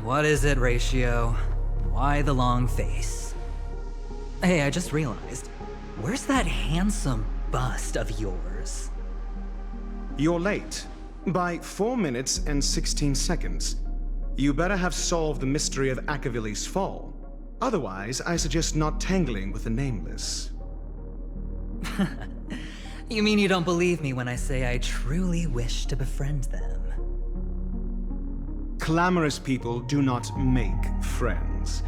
What is it, Ratio? Why the long face? Hey, I just realized. Where's that handsome bust of yours? You're late. By 4 minutes and 16 seconds. You better have solved the mystery of Akavili's fall. Otherwise, I suggest not tangling with the Nameless. You mean you don't believe me when I say I truly wish to befriend them? Clamorous people do not make friends.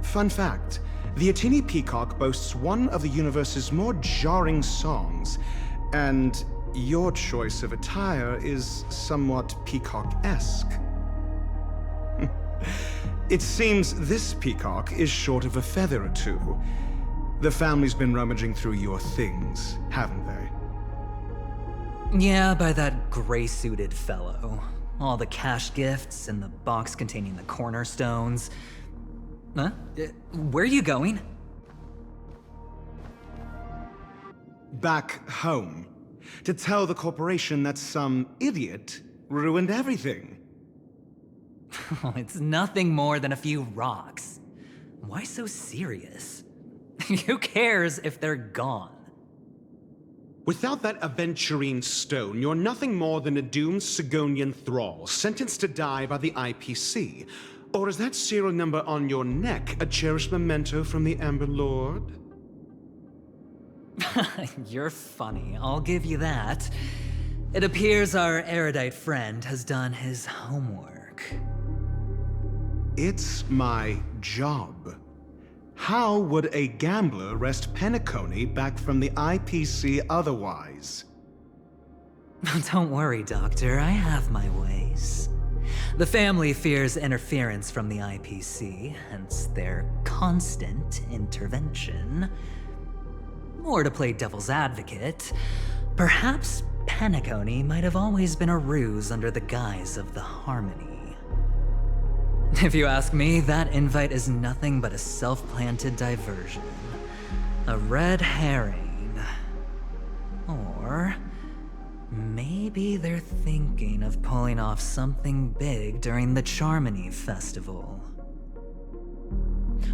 Fun fact, the Atini Peacock boasts one of the universe's more jarring songs, and your choice of attire is somewhat peacock-esque. It seems this peacock is short of a feather or two. The family's been rummaging through your things, haven't they? Yeah, by that gray-suited fellow. All the cash gifts and the box containing the cornerstones. Huh? Where are you going? Back home. To tell the corporation that some idiot ruined everything. Oh, it's nothing more than a few rocks. Why so serious? Who cares if they're gone? Without that aventurine stone, you're nothing more than a doomed Sigonian thrall, sentenced to die by the IPC. Or is that serial number on your neck a cherished memento from the Amber Lord? You're funny, I'll give you that. It appears our erudite friend has done his homework. It's my job. How would a gambler wrest Penacony back from the IPC otherwise? Don't worry, Doctor, I have my ways. The family fears interference from the IPC, hence their constant intervention. Or to play devil's advocate, perhaps Penacony might have always been a ruse under the guise of the Harmony. If you ask me, that invite is nothing but a self-planted diversion. A red herring. Or maybe Maybe they're thinking of pulling off something big during the Charmony Festival.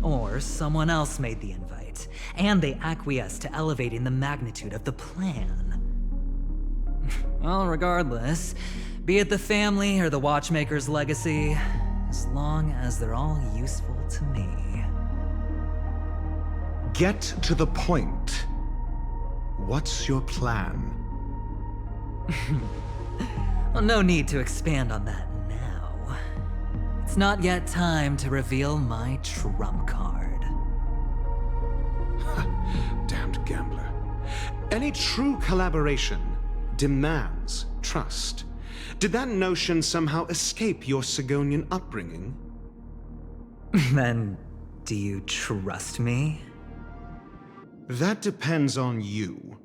Or someone else made the invite, and they acquiesced to elevating the magnitude of the plan. Well, regardless, be it the family or the Watchmaker's legacy, as long as they're all useful to me. Get to the point. What's your plan? Well, no need to expand on that now. It's not yet time to reveal my trump card. Damned gambler. Any true collaboration demands trust. Did that notion somehow escape your Sigonian upbringing? Then, do you trust me? That depends on you.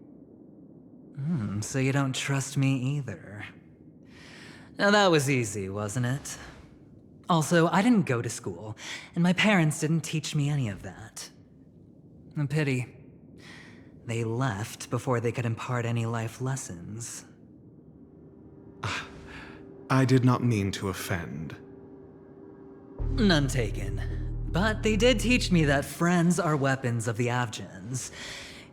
So you don't trust me either. Now that was easy, wasn't it? Also, I didn't go to school, and my parents didn't teach me any of that. A pity. They left before they could impart any life lessons. I did not mean to offend. None taken. But they did teach me that friends are weapons of the Avgens.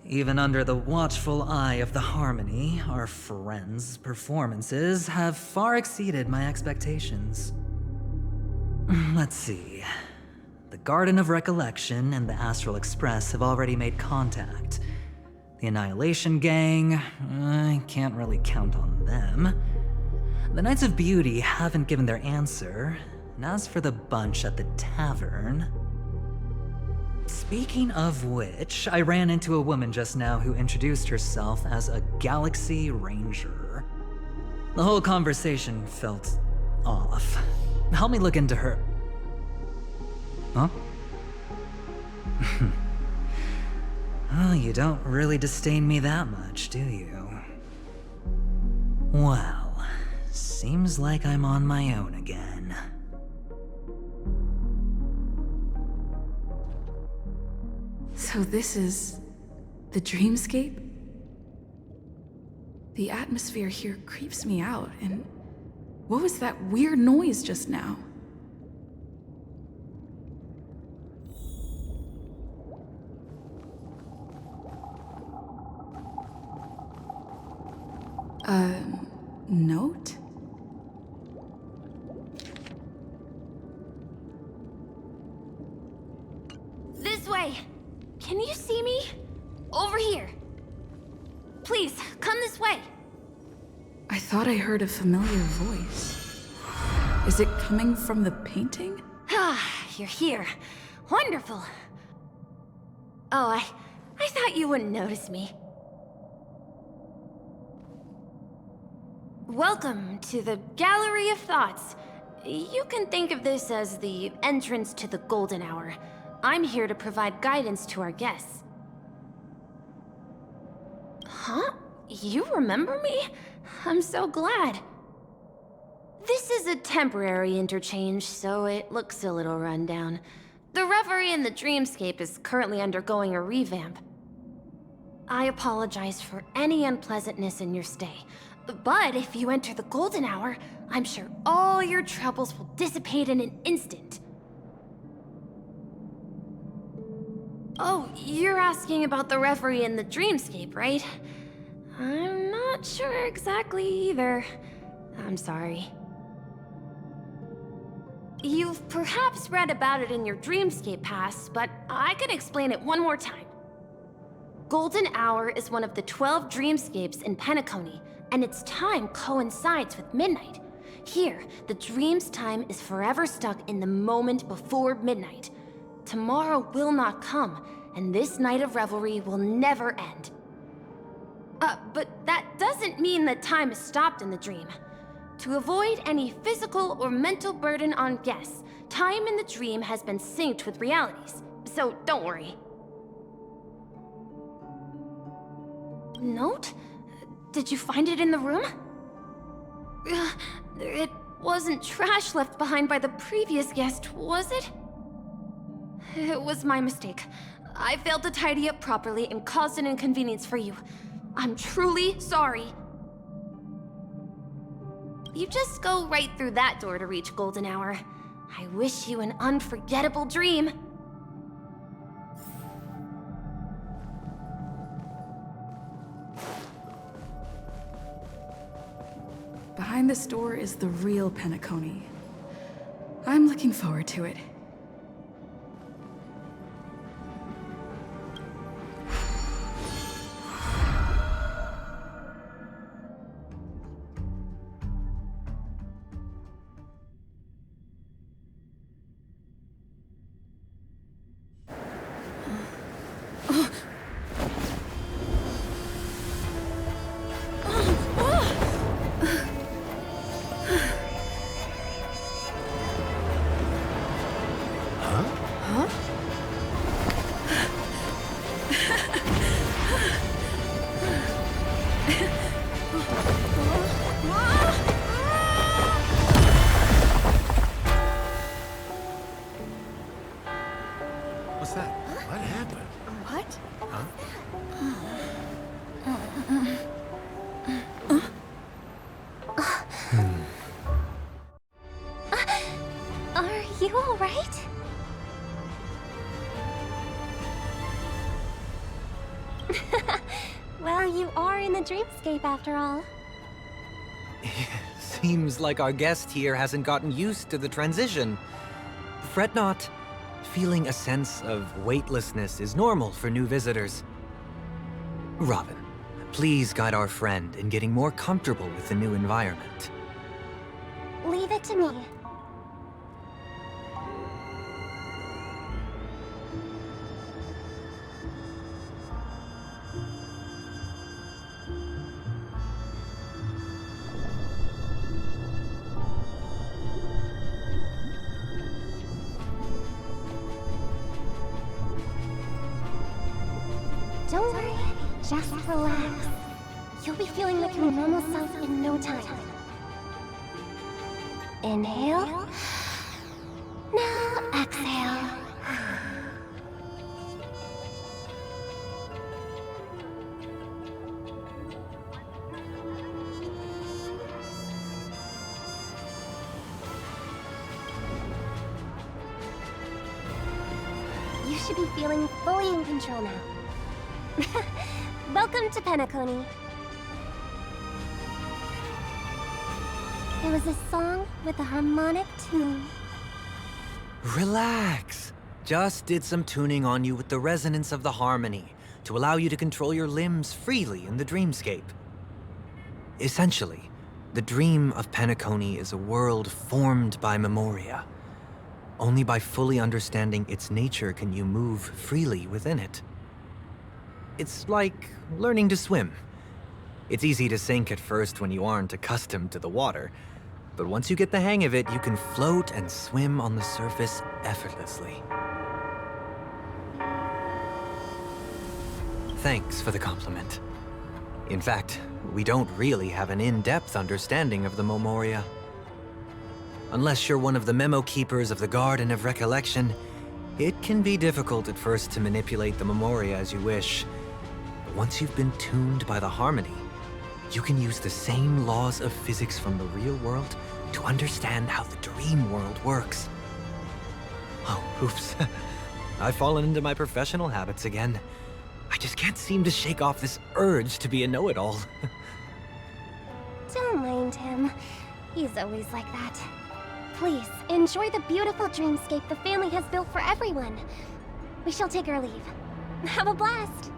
Even under the watchful eye of the Harmony, our friends' performances have far exceeded my expectations. Let's see. The Garden of Recollection and the Astral Express have already made contact. The Annihilation Gang, I can't really count on them. The Knights of Beauty haven't given their answer, and as for the bunch at the tavern... Speaking of which, I ran into a woman just now who introduced herself as a Galaxy Ranger. The whole conversation felt off. Help me look into her... Huh? Well, you don't really disdain me that much, do you? Well, seems like I'm on my own again. So this is the dreamscape? The atmosphere here creeps me out, and what was that weird noise just now? Note? This way! Can you see me? Over here. Please, come this way. I thought I heard a familiar voice. Is it coming from the painting? Ah, you're here. Wonderful. Oh, I thought you wouldn't notice me. Welcome to the Gallery of Thoughts. You can think of this as the entrance to the Golden Hour. I'm here to provide guidance to our guests. Huh? You remember me? I'm so glad. This is a temporary interchange, so it looks a little rundown. The Reverie in the Dreamscape is currently undergoing a revamp. I apologize for any unpleasantness in your stay, but if you enter the Golden Hour, I'm sure all your troubles will dissipate in an instant. Oh, you're asking about the Reverie in the Dreamscape, right? I'm not sure exactly either. I'm sorry. You've perhaps read about it in your Dreamscape Pass, but I can explain it one more time. Golden Hour is one of the 12 dreamscapes in Penacony, and its time coincides with midnight. Here, the dream's time is forever stuck in the moment before midnight. Tomorrow will not come, and this night of revelry will never end. But that doesn't mean that time is stopped in the dream. To avoid any physical or mental burden on guests, time in the dream has been synced with realities, so don't worry. Note? Did you find it in the room? It wasn't trash left behind by the previous guest, was it? It was my mistake. I failed to tidy up properly and caused an inconvenience for you. I'm truly sorry. You just go right through that door to reach Golden Hour. I wish you an unforgettable dream. Behind this door is the real Penacony. I'm looking forward to it. What's that? What happened? What? Huh? Are you alright? Well, you are in the dreamscape after all. Seems like our guest here hasn't gotten used to the transition. Fret not. Feeling a sense of weightlessness is normal for new visitors. Robin, please guide our friend in getting more comfortable with the new environment. Leave it to me. Don't worry, just relax. You'll be feeling like your normal self in no time. Inhale. Now exhale. You should be feeling fully in control now. Welcome to Penacony. It was a song with a harmonic tune. Relax. Just did some tuning on you with the resonance of the harmony to allow you to control your limbs freely in the dreamscape. Essentially, the dream of Penacony is a world formed by memoria. Only by fully understanding its nature can you move freely within it. It's like learning to swim. It's easy to sink at first when you aren't accustomed to the water, but once you get the hang of it, you can float and swim on the surface effortlessly. Thanks for the compliment. In fact, we don't really have an in-depth understanding of the memoria. Unless you're one of the memo keepers of the Garden of Recollection, it can be difficult at first to manipulate the memoria as you wish. But once you've been tuned by the harmony, you can use the same laws of physics from the real world to understand how the dream world works. Oh, oops. I've fallen into my professional habits again. I just can't seem to shake off this urge to be a know-it-all. Don't mind him. He's always like that. Please, enjoy the beautiful dreamscape the family has built for everyone. We shall take our leave. Have a blast!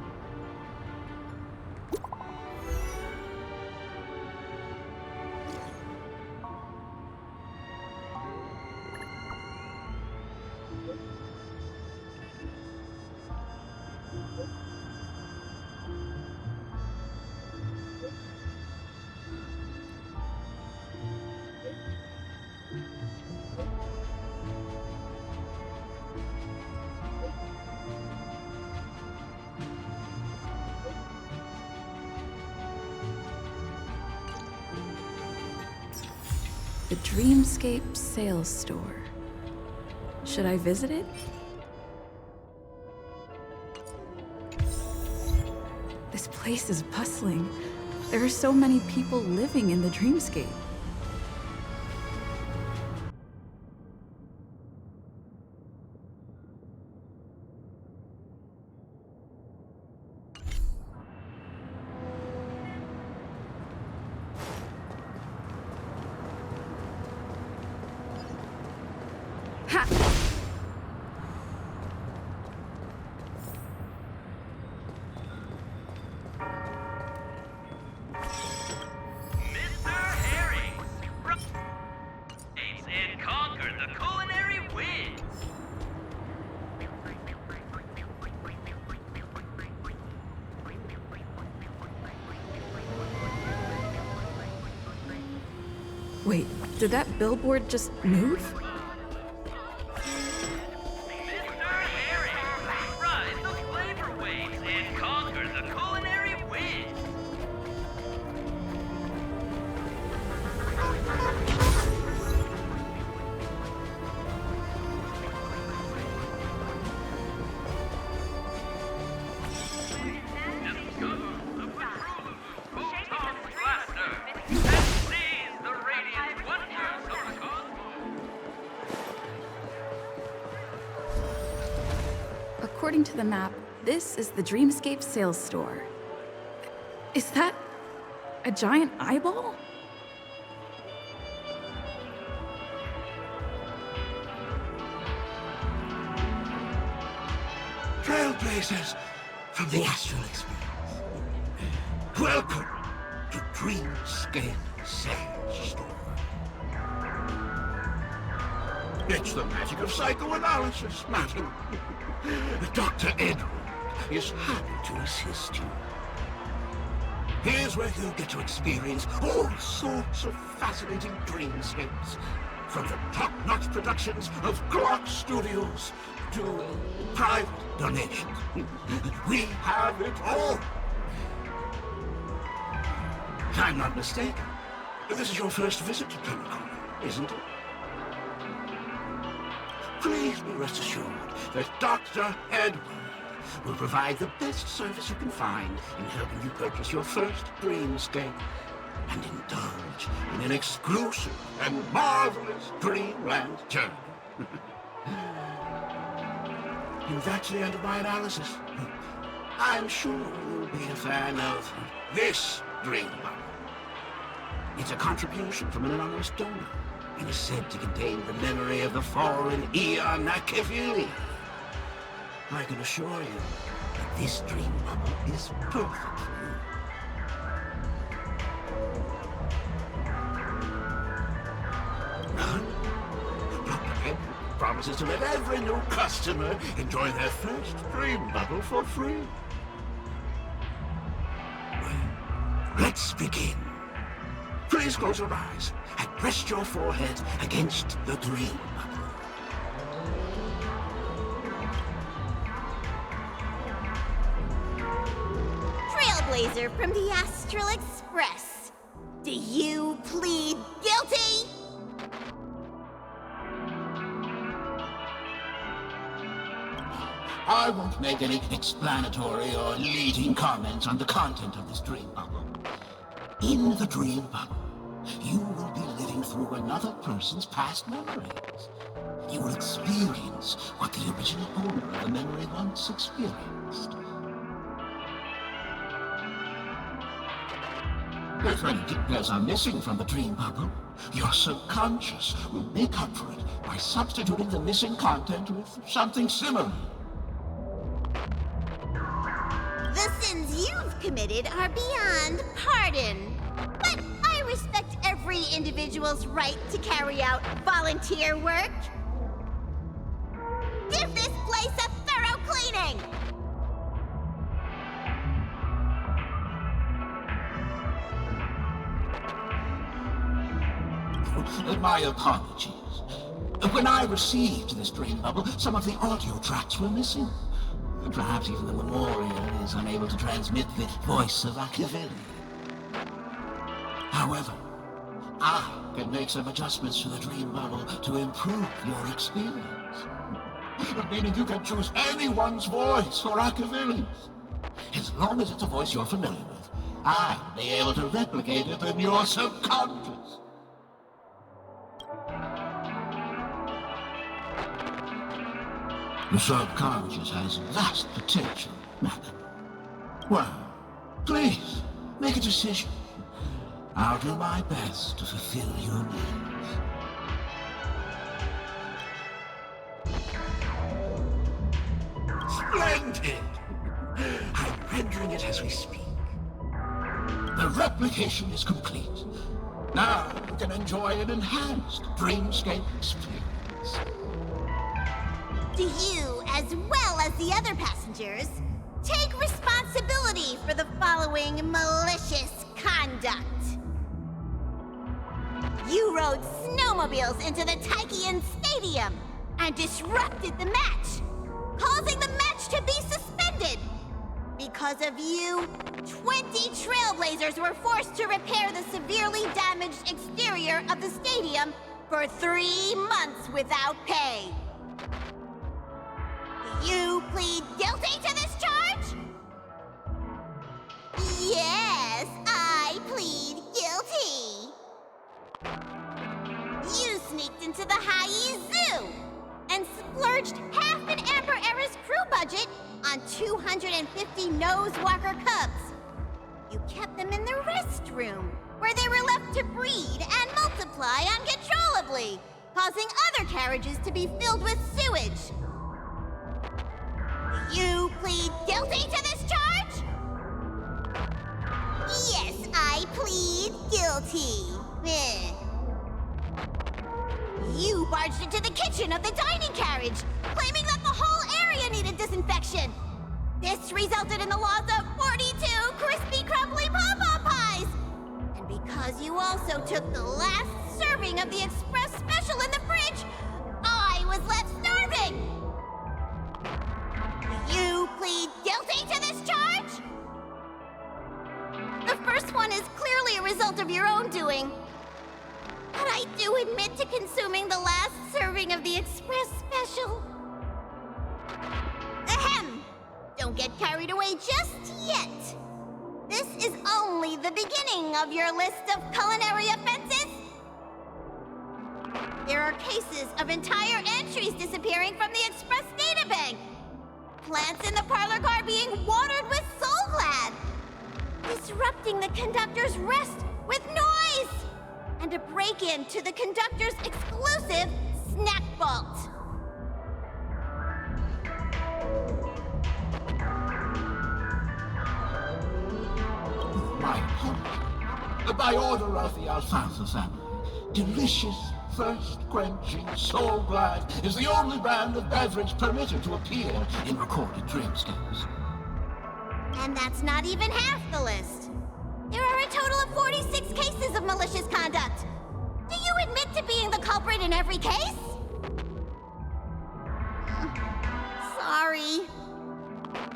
The Dreamscape Sales Store. Should I visit it? This place is bustling. There are so many people living in the Dreamscape. And conquer the culinary winds. Wait, did that billboard just move? Ride the flavor waves and conquer the culinary winds. According to the map, this is the Dreamscape sales store. Is that a giant eyeball? Trailblazers from the Astral Experience. Welcome to Dreamscape Sales Store. It's the magic of psychoanalysis, madam. Dr. Edward is happy to assist you. Here's where you'll get to experience all sorts of fascinating dreamscapes. From the top-notch productions of Glock Studios to private donations. We have it all. If I'm not mistaken, this is your first visit to Pentagon, isn't it? Please be rest assured that Dr. Edward will provide the best service you can find in helping you purchase your first dreamscape and indulge in an exclusive and marvelous dreamland journey. And that's the end of my analysis. I'm sure you'll be a fan of this dream bubble. It's a contribution from an anonymous donor and is said to contain the memory of the fallen Eon Nakivili. I can assure you that this dream bubble is perfect for you. Dr. Ed promises to let every new customer enjoy their first dream bubble for free. Let's begin. Please close your eyes and rest your forehead against the dream bubble. Trailblazer from the Astral Express. Do you plead guilty? I won't make any explanatory or leading comments on the content of this dream bubble. In the dream bubble, you will be living through another person's past memories. You will experience what the original owner of the memory once experienced. If any details are missing from the dream bubble, your subconscious will make up for it by substituting the missing content with something similar. The sins you've committed are beyond pardon. But I respect every individual's right to carry out volunteer work. Give this place a thorough cleaning! My apologies. When I received this dream bubble, some of the audio tracks were missing. Perhaps even the memorial is unable to transmit the voice of Akivili. However, I can make some adjustments to the dream bubble to improve your experience. Meaning you can choose anyone's voice for Akivili's. As long as it's a voice you're familiar with, I'll be able to replicate it in your subconscious. The subconscious has vast potential, madam. Well, please, make a decision. I'll do my best to fulfill your needs. Granted. I'm rendering it as we speak. The replication is complete. Now you can enjoy an enhanced dreamscape experience. Do you, as well as the other passengers, take responsibility for the following malicious conduct? You rode snowmobiles into the Taikian Stadium and disrupted the match, causing the match to be suspended. Because of you, 20 Trailblazers were forced to repair the severely damaged exterior of the stadium for 3 months without pay. Do you plead guilty to this charge? Yes, I plead guilty. You sneaked into the Haie Zoo and splurged half an Amber Era's crew budget on 250 Nosewalker cubs. You kept them in the restroom, where they were left to breed and multiply uncontrollably, causing other carriages to be filled with sewage. Do you plead guilty to this charge? Yes, I plead guilty. You barged into the kitchen of the dining carriage, claiming that the whole area needed disinfection. This resulted in the loss of 42 crispy, crumbly pom-pom pies. And because you also took the last serving of the express special in the fridge, I was left starving. Do you plead guilty to this charge? The first one is clearly a result of your own doing. But I do admit to consuming the last serving of the express special. Ahem! Don't get carried away just yet. This is only the beginning of your list of culinary offenses. There are cases of entire entries disappearing from the express databank. Plants in the parlor car being watered with Soul Glad. Disrupting the conductor's rest with noise. And a break-in to the conductor's exclusive snack vault. My apologies. By order of the Alfalfa family, delicious, thirst-quenching Soul Glad is the only brand of beverage permitted to appear in recorded dreamscapes. And that's not even half the list. There are a total of 46 cases of malicious conduct. Do you admit to being the culprit in every case? Sorry.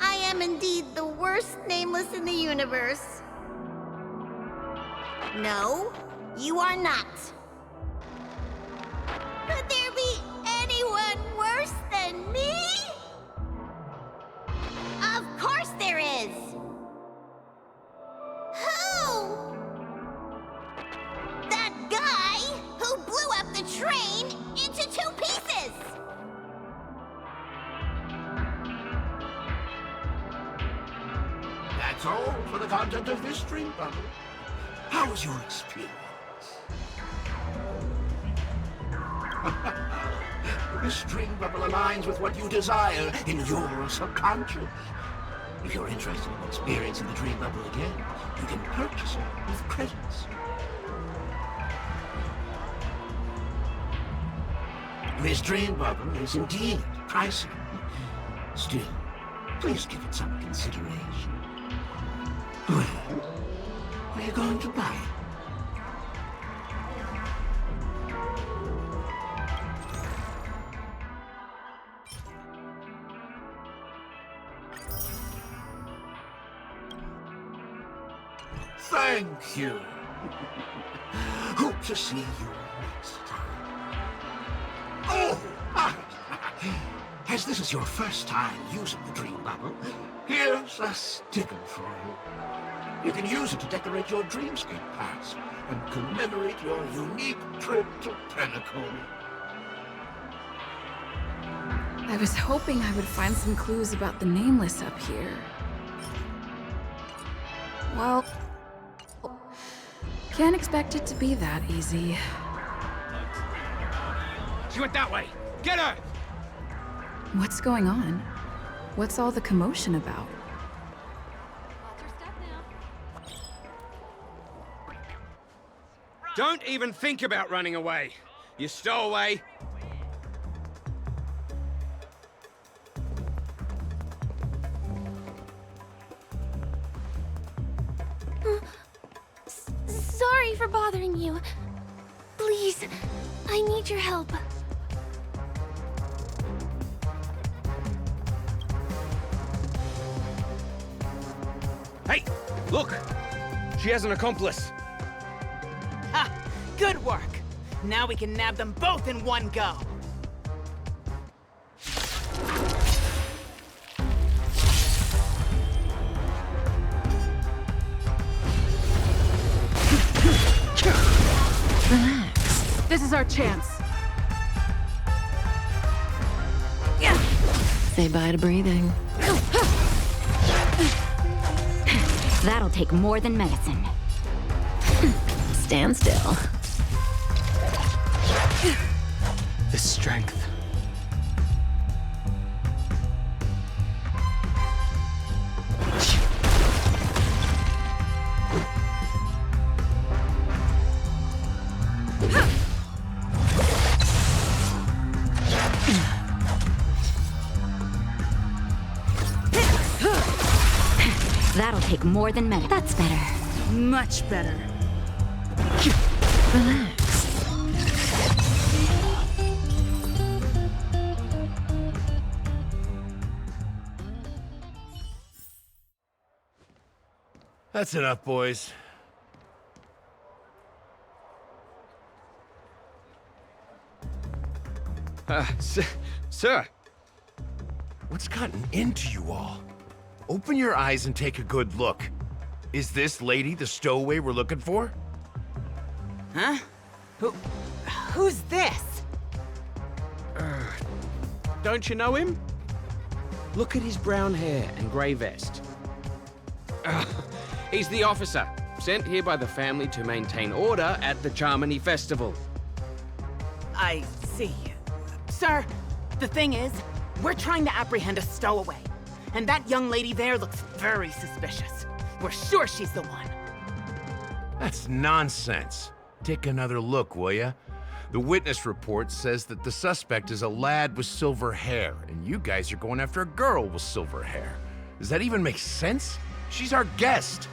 I am indeed the worst nameless in the universe. No, you are not. Could there be anyone worse than me? Of course there is. Who? That guy who blew up the train into 2 pieces! That's all for the content of this dream bubble. How was your experience? This dream bubble aligns with what you desire in your subconscious. If you're interested in experiencing the dream bubble again, you can purchase it with credits. This dream bubble is indeed pricey. Still, please give it some consideration. Well, are you going to buy it? Thank you. Hope to see you next time. Oh, as this is your first time using the dream bubble, here's a sticker for you. You can use it to decorate your dreamscape pass and commemorate your unique trip to Penacony. I was hoping I would find some clues about the Nameless up here. Well, can't expect it to be that easy. She went that way! Get her! What's going on? What's all the commotion about? Don't even think about running away. You stowaway. Sorry for bothering you. Please, I need your help. Hey, look! She has an accomplice. Ha! Good work! Now we can nab them both in one go. Relax. This is our chance. Say bye to breathing. That'll take more than medicine. Stand still. The strength. That'll take more than medicine. That's better. Much better. Relax. That's enough, boys. Sir. What's gotten into you all? Open your eyes and take a good look. Is this lady the stowaway we're looking for? Huh? Who's this? Don't you know him? Look at his brown hair and grey vest. He's the officer, sent here by the family to maintain order at the Charmony Festival. I see. Sir, the thing is, we're trying to apprehend a stowaway. And that young lady there looks very suspicious. We're sure she's the one. That's nonsense. Take another look, will ya? The witness report says that the suspect is a lad with silver hair, and you guys are going after a girl with silver hair. Does that even make sense? She's our guest.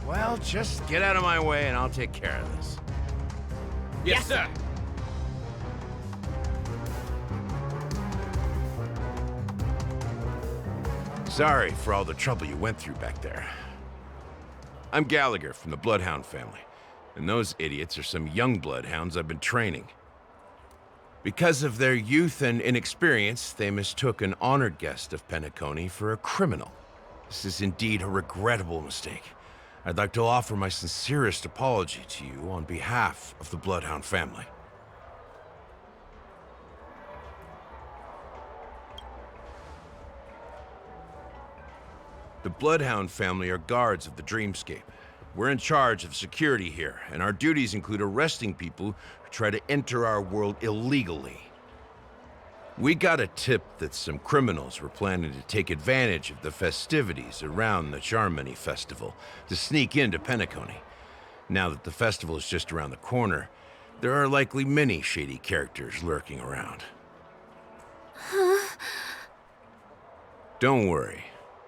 Well, just get out of my way and I'll take care of this. Yes, sir. Sorry for all the trouble you went through back there. I'm Gallagher from the Bloodhound family, and those idiots are some young bloodhounds I've been training. Because of their youth and inexperience, they mistook an honored guest of Penacony for a criminal. This is indeed a regrettable mistake. I'd like to offer my sincerest apology to you on behalf of the Bloodhound family. The Bloodhound family are guards of the Dreamscape. We're in charge of security here, and our duties include arresting people who try to enter our world illegally. We got a tip that some criminals were planning to take advantage of the festivities around the Charmony Festival to sneak into Penacony. Now that the festival is just around the corner, there are likely many shady characters lurking around. Huh? Don't worry.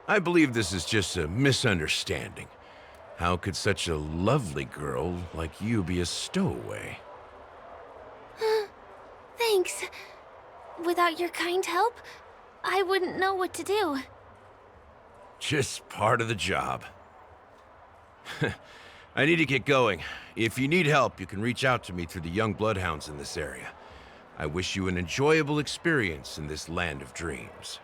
I believe this is just a misunderstanding. How could such a lovely girl like you be a stowaway? Thanks. Without your kind help, I wouldn't know what to do. Just part of the job. I need to get going. If you need help, you can reach out to me through the young bloodhounds in this area. I wish you an enjoyable experience in this land of dreams.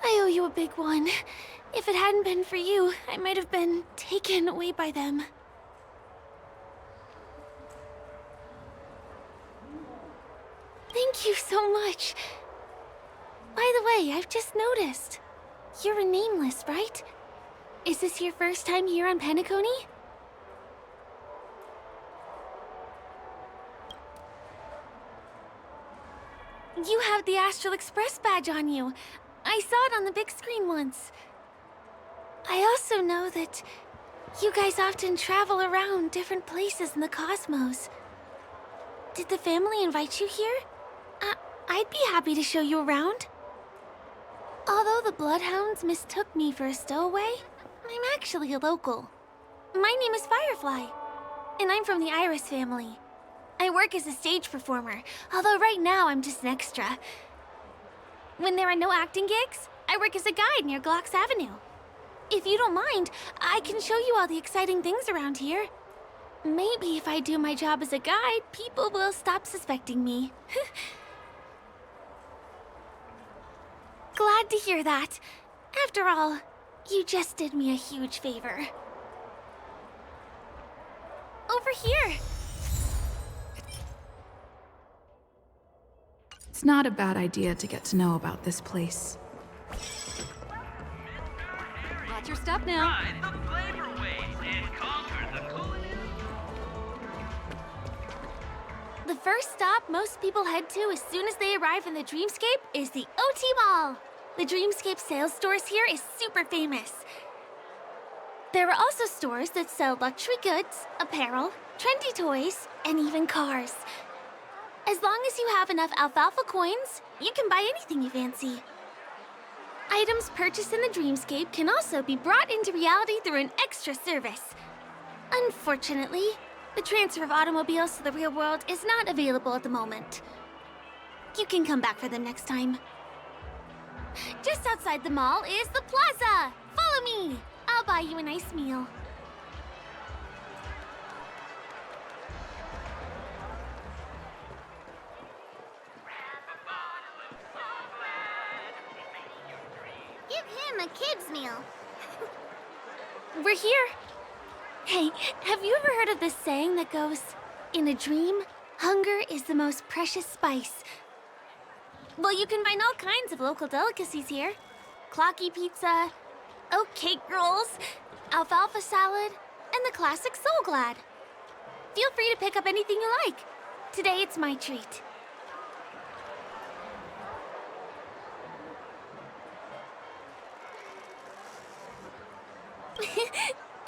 I owe you a big one. If it hadn't been for you, I might have been taken away by them. Thank you so much. By the way, I've just noticed. You're a nameless, right? Is this your first time here on Penacony? You have the Astral Express badge on you. I saw it on the big screen once. I also know that you guys often travel around different places in the cosmos. Did the family invite you here? I'd be happy to show you around. Although the Bloodhounds mistook me for a stowaway, I'm actually a local. My name is Firefly, and I'm from the Iris family. I work as a stage performer, although right now I'm just an extra. When there are no acting gigs, I work as a guide near Glocks Avenue. If you don't mind, I can show you all the exciting things around here. Maybe if I do my job as a guide, people will stop suspecting me. Glad to hear that. After all, you just did me a huge favor. Over here! It's not a bad idea to get to know about this place. Watch your step now. Ride the flavor waves and conquer the The first stop most people head to as soon as they arrive in the Dreamscape is the OT Mall. The Dreamscape sales stores here is super famous. There are also stores that sell luxury goods, apparel, trendy toys, and even cars. As long as you have enough alfalfa coins, you can buy anything you fancy. Items purchased in the Dreamscape can also be brought into reality through an extra service. Unfortunately, the transfer of automobiles to the real world is not available at the moment. You can come back for them next time. Just outside the mall is the plaza! Follow me! I'll buy you a nice meal. Give him a kid's meal. We're here. Hey, have you ever heard of this saying that goes, in a dream, hunger is the most precious spice? Well, you can find all kinds of local delicacies here. Clocky pizza, oat cake rolls, alfalfa salad, and the classic Soul Glad. Feel free to pick up anything you like. Today it's my treat.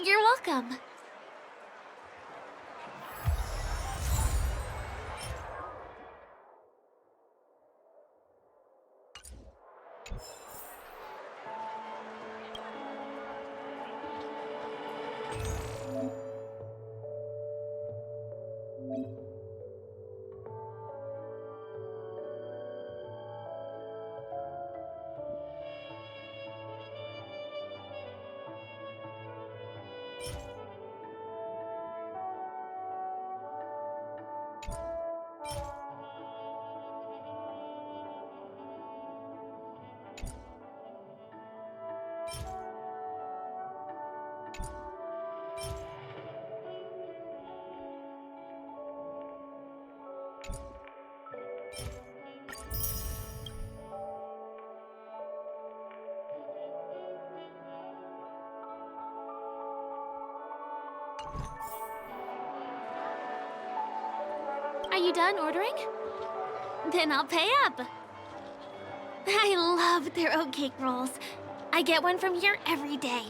You're welcome. Are you done ordering? Then I'll pay up. I love their oat cake rolls. I get one from here every day.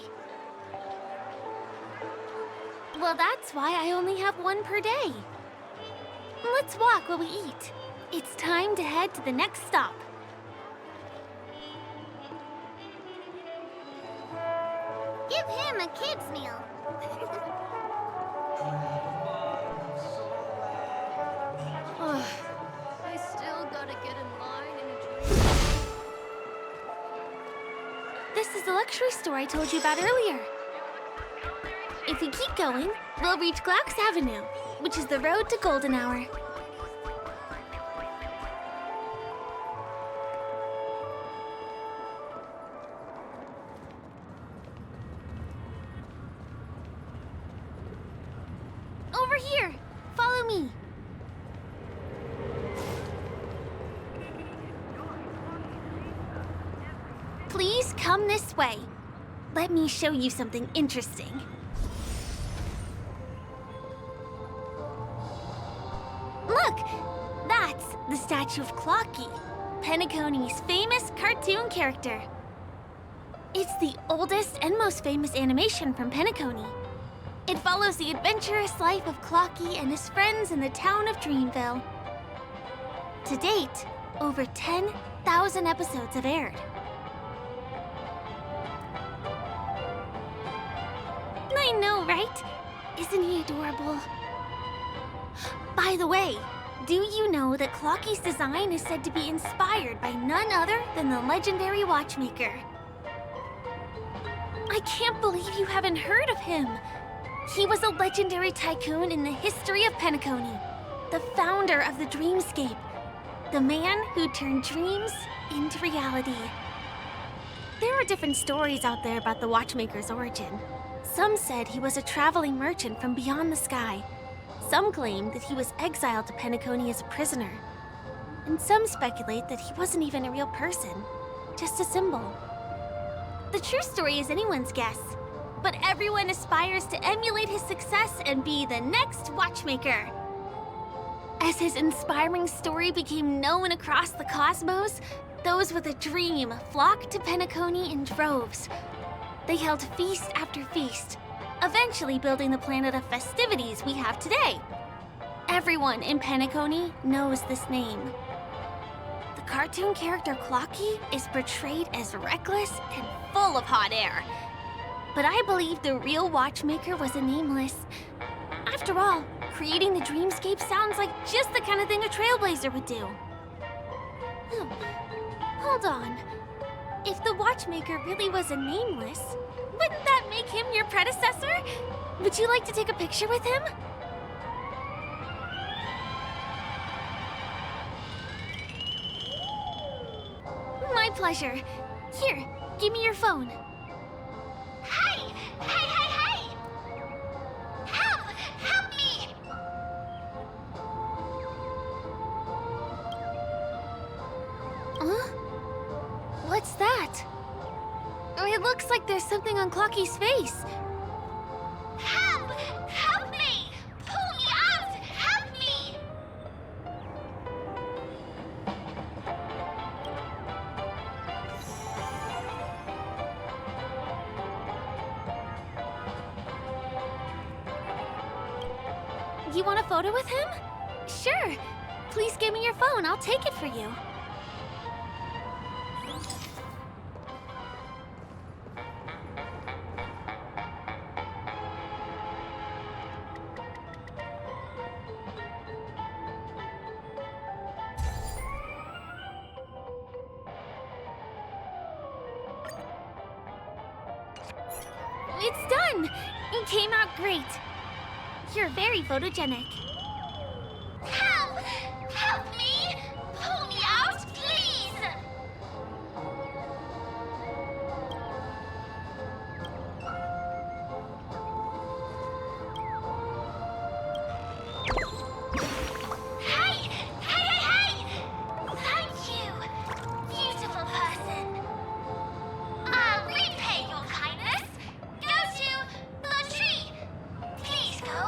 Well, that's why I only have one per day. Let's walk while we eat. It's time to head to the next stop. Give him a kid's meal. I still gotta get in line in a This is the luxury store I told you about earlier. If we keep going, we'll reach Glocks Avenue, which is the road to Golden Hour. Over here! Follow me! Please come this way. Let me show you something interesting. Look! That's the statue of Clocky. Penacony's famous cartoon character. It's the oldest and most famous animation from Penacony. It follows the adventurous life of Clocky and his friends in the town of Dreamville. To date, over 10,000 episodes have aired. I know, right? Isn't he adorable? By the way, do you know that Clocky's design is said to be inspired by none other than the legendary watchmaker? I can't believe you haven't heard of him. He was a legendary tycoon in the history of Penacony, the founder of the dreamscape, the man who turned dreams into reality. There are different stories out there about the watchmaker's origin. Some said he was a traveling merchant from beyond the sky. Some claim that he was exiled to Penacony as a prisoner. And some speculate that he wasn't even a real person, just a symbol. The true story is anyone's guess, but everyone aspires to emulate his success and be the next watchmaker. As his inspiring story became known across the cosmos, those with a dream flocked to Penacony in droves. They held feast after feast, eventually building the planet of festivities we have today. Everyone in Penacony knows this name. The cartoon character Clocky is portrayed as reckless and full of hot air. But I believe the real watchmaker was a nameless. After all, creating the dreamscape sounds like just the kind of thing a Trailblazer would do. Hold on. If the watchmaker really was a nameless, wouldn't that make him your predecessor? Would you like to take a picture with him? My pleasure. Here, give me your phone. Hey! Hey, hey, hey! Help! Help me! Huh? What's that? It looks like there's something on Clocky's face. Help! Help me! Pull me out! Help me! You want a photo with him? Sure. Please give me your phone. I'll take it for you. It's done! It came out great. You're very photogenic. Help! Help me! Pull me out, please! Hey! Hey, hey, hey! Thank you, beautiful person. I'll repay your kindness. Go to the tree. Please go.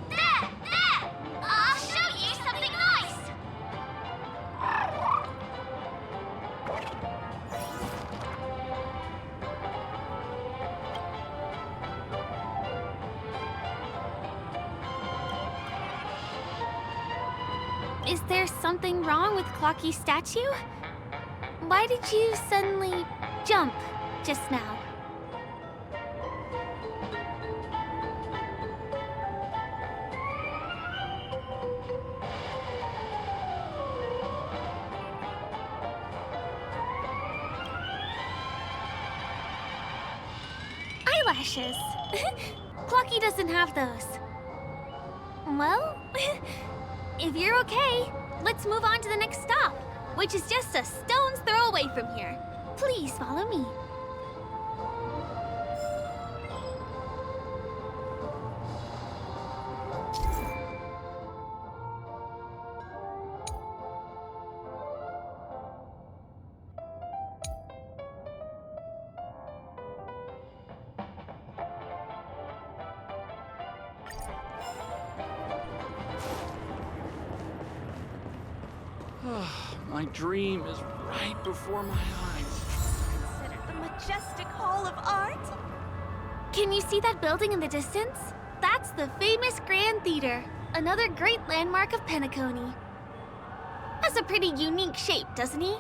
There, there! I'll show you something nice! Is there something wrong with Clocky's statue? Why did you suddenly jump just now? Eyelashes. Clocky doesn't have those. Well, if you're okay, let's move on to the next stop, which is just a stone's throw away from here. Please follow me. My dream is right before my eyes. Consider the majestic Hall of Art. Can you see that building in the distance? That's the famous Grand Theater, another great landmark of Penacony. Has a pretty unique shape, doesn't he?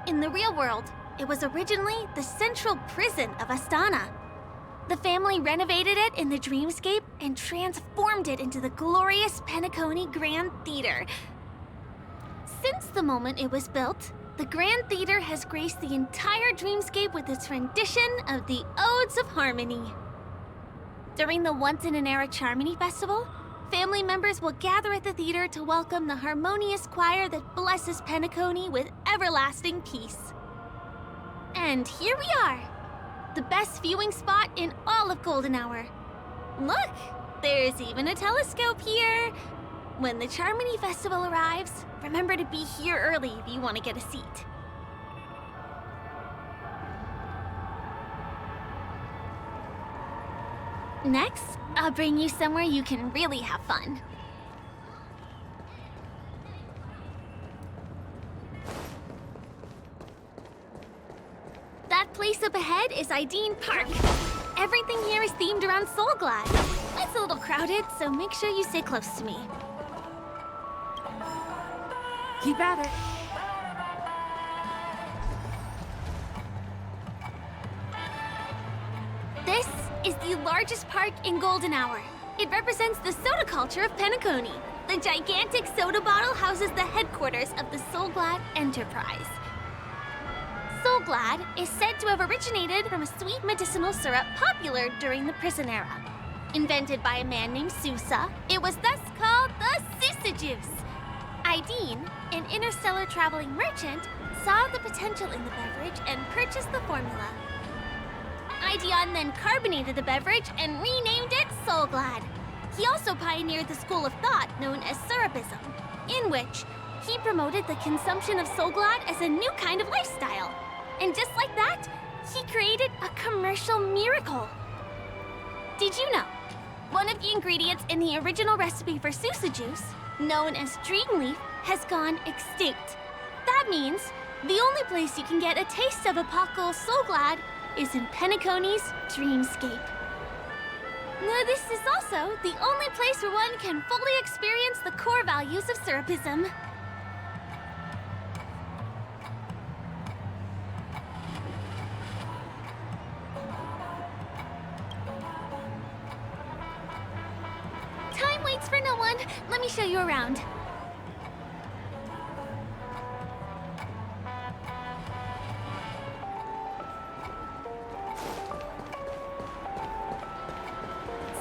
In the real world, it was originally the central prison of Astana. The family renovated it in the dreamscape and transformed it into the glorious Penacony Grand Theater. Since the moment it was built, the Grand Theater has graced the entire dreamscape with its rendition of the Odes of Harmony. During the Once-in-an-Era Charmony Festival, family members will gather at the theater to welcome the harmonious choir that blesses Penacony with everlasting peace. And here we are, the best viewing spot in all of Golden Hour. Look, there's even a telescope here. When the Charmony Festival arrives, remember to be here early if you want to get a seat. Next, I'll bring you somewhere you can really have fun. That place up ahead is Ideen Park. Everything here is themed around Soulglad. It's a little crowded, so make sure you stay close to me. Keep at it. This is the largest park in Golden Hour. It represents the soda culture of Penacony. The gigantic soda bottle houses the headquarters of the Soulglad Enterprise. Soulglad is said to have originated from a sweet medicinal syrup popular during the prison era. Invented by a man named Sousa, it was thus called the Sousa Juice. Ideen, an interstellar traveling merchant, saw the potential in the beverage and purchased the formula. Ideon then carbonated the beverage and renamed it Soulglad. He also pioneered the school of thought known as Syrupism, in which he promoted the consumption of Soulglad as a new kind of lifestyle. And just like that, he created a commercial miracle. Did you know? One of the ingredients in the original recipe for Sousa Juice, known as Dreamleaf, has gone extinct. That means the only place you can get a taste of Apocal Soulglad is in Penacony's dreamscape. This is also the only place where one can fully experience the core values of Syrupism. Time waits for no one. Let me show you around.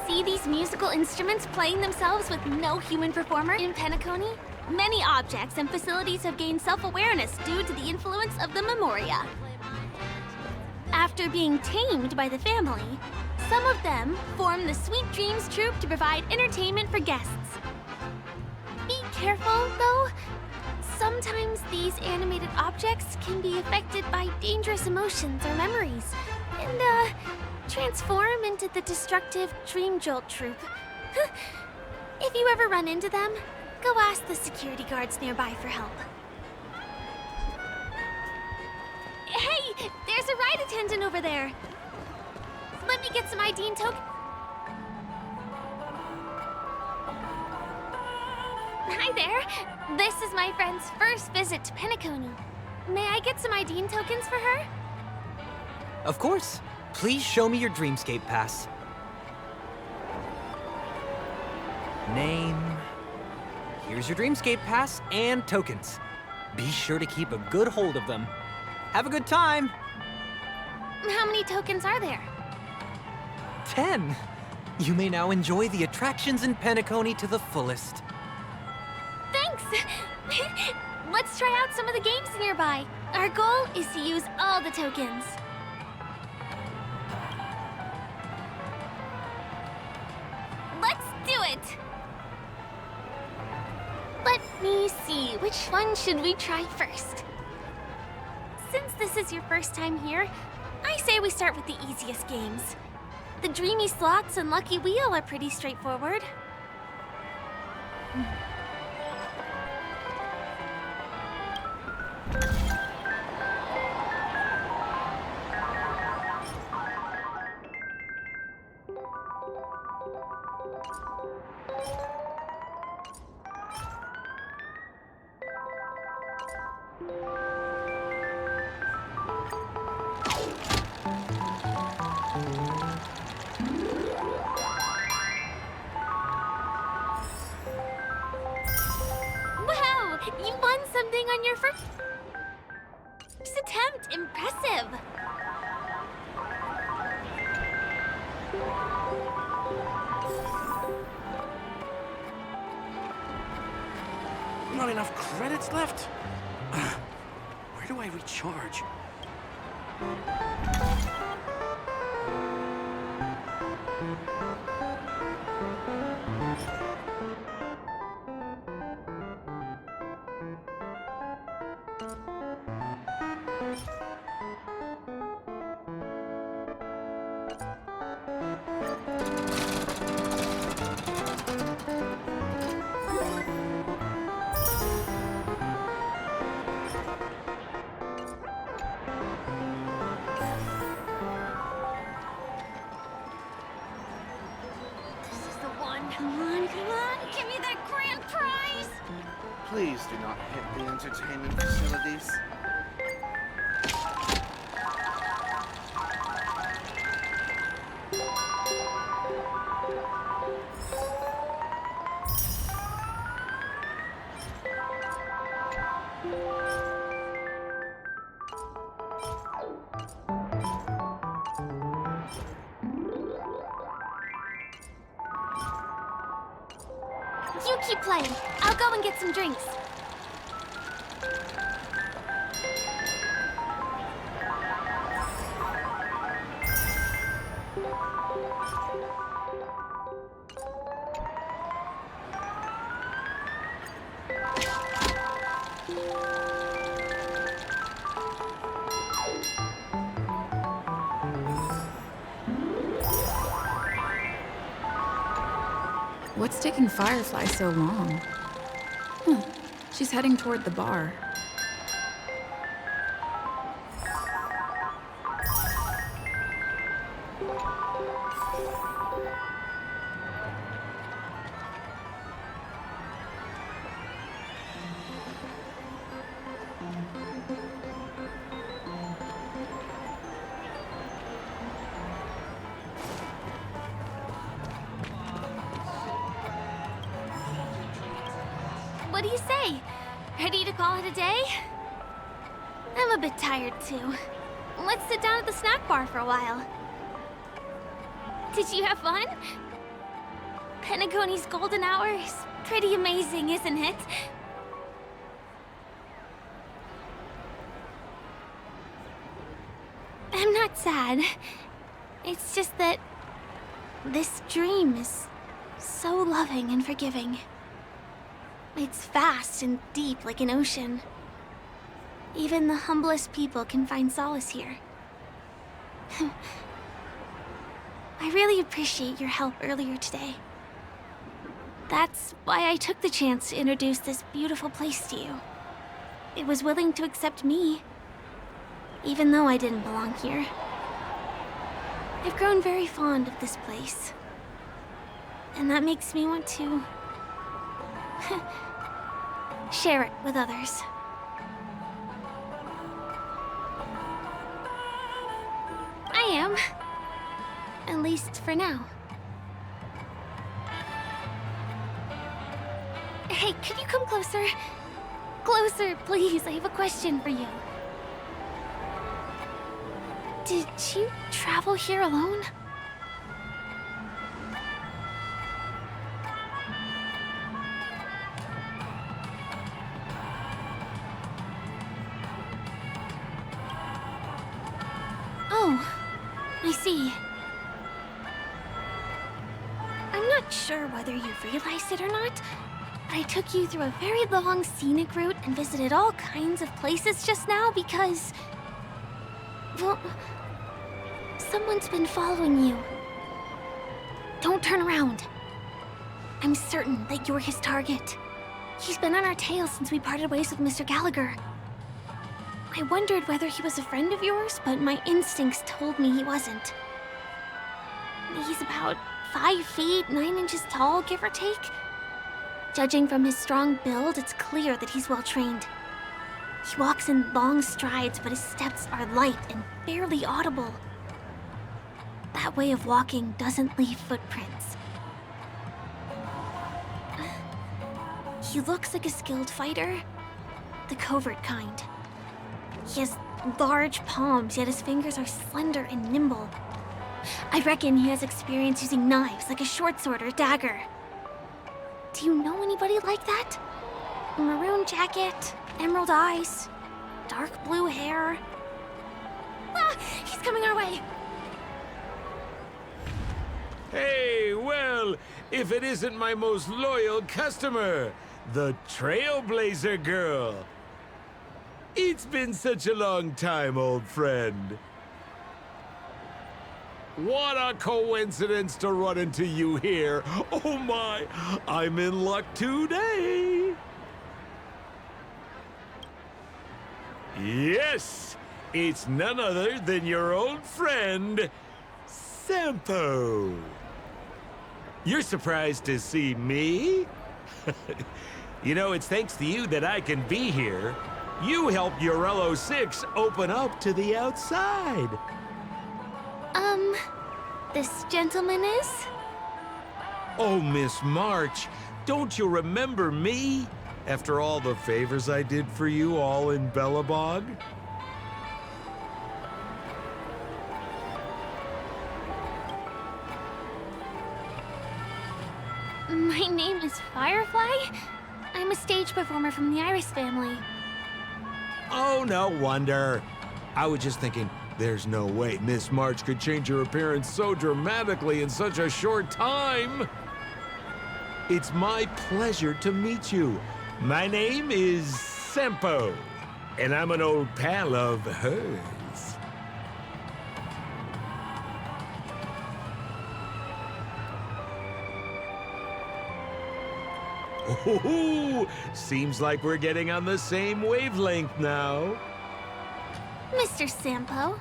See these musical instruments playing themselves with no human performer in Penacony? Many objects and facilities have gained self-awareness due to the influence of the Memoria. After being tamed by the family, some of them form the Sweet Dreams Troupe to provide entertainment for guests. Be careful, though. Sometimes these animated objects can be affected by dangerous emotions or memories, and, transform into the destructive Dream Jolt Troupe. If you ever run into them, go ask the security guards nearby for help. Hey, there's a ride attendant over there. Let me get some Ideen token. Hi there. This is my friend's first visit to Penacony. May I get some Ideen tokens for her? Of course. Please show me your Dreamscape pass. Name. Here's your Dreamscape pass and tokens. Be sure to keep a good hold of them. Have a good time! How many tokens are there? 10! You may now enjoy the attractions in Penacony to the fullest. Thanks! Let's try out some of the games nearby. Our goal is to use all the tokens. Let's do it! Let me see, which one should we try first? Since this is your first time here, I say we start with the easiest games. The Dreamy Slots and Lucky Wheel are pretty straightforward. on your first attempt. Impressive. Not enough credits left? Where do I recharge? Come on, give me that grand prize! Please do not hit the entertainment facilities. You keep playing. I'll go and get some drinks. What's taking Firefly so long? She's heading toward the bar. What do you say? Ready to call it a day? I'm a bit tired too. Let's sit down at the snack bar for a while. Did you have fun? Penacony's golden hour is pretty amazing, isn't it? I'm not sad. It's just that this dream is so loving and forgiving. It's vast and deep like an ocean. Even the humblest people can find solace here. I really appreciate your help earlier today. That's why I took the chance to introduce this beautiful place to you. It was willing to accept me, even though I didn't belong here. I've grown very fond of this place, and that makes me want to share it with others. I am. At least for now. Hey, could you come closer? Closer, please. I have a question for you. Did you travel here alone? Oh, I see. I'm not sure whether you've realized it or not, but I took you through a very long scenic route and visited all kinds of places just now because... well, someone's been following you. Don't turn around. I'm certain that you're his target. He's been on our tail since we parted ways with Mr. Gallagher. I wondered whether he was a friend of yours, but my instincts told me he wasn't. He's about 5 feet, 9 inches tall, give or take. Judging from his strong build, it's clear that he's well-trained. He walks in long strides, but his steps are light and barely audible. That way of walking doesn't leave footprints. He looks like a skilled fighter. the covert kind. He has large palms, yet his fingers are slender and nimble. I reckon he has experience using knives like a short sword or dagger. Do you know anybody like that? Maroon jacket, emerald eyes, dark blue hair. Ah, he's coming our way. Hey, well, if it isn't my most loyal customer, the Trailblazer girl. It's been such a long time, old friend. What a coincidence to run into you here. Oh my, I'm in luck today. Yes, it's none other than your old friend, Sampo. You're surprised to see me? You know, it's thanks to you that I can be here. You helped Urello 6 open up to the outside. This gentleman is? Oh, Miss March, don't you remember me? After all the favors I did for you all in Bellabog? My name is Firefly. I'm a stage performer from the Iris family. Oh, no wonder. I was just thinking, there's no way Miss March could change her appearance so dramatically in such a short time. It's my pleasure to meet you. My name is Sampo, and I'm an old pal of hers. Oh, seems like we're getting on the same wavelength now. Mr. Sampo,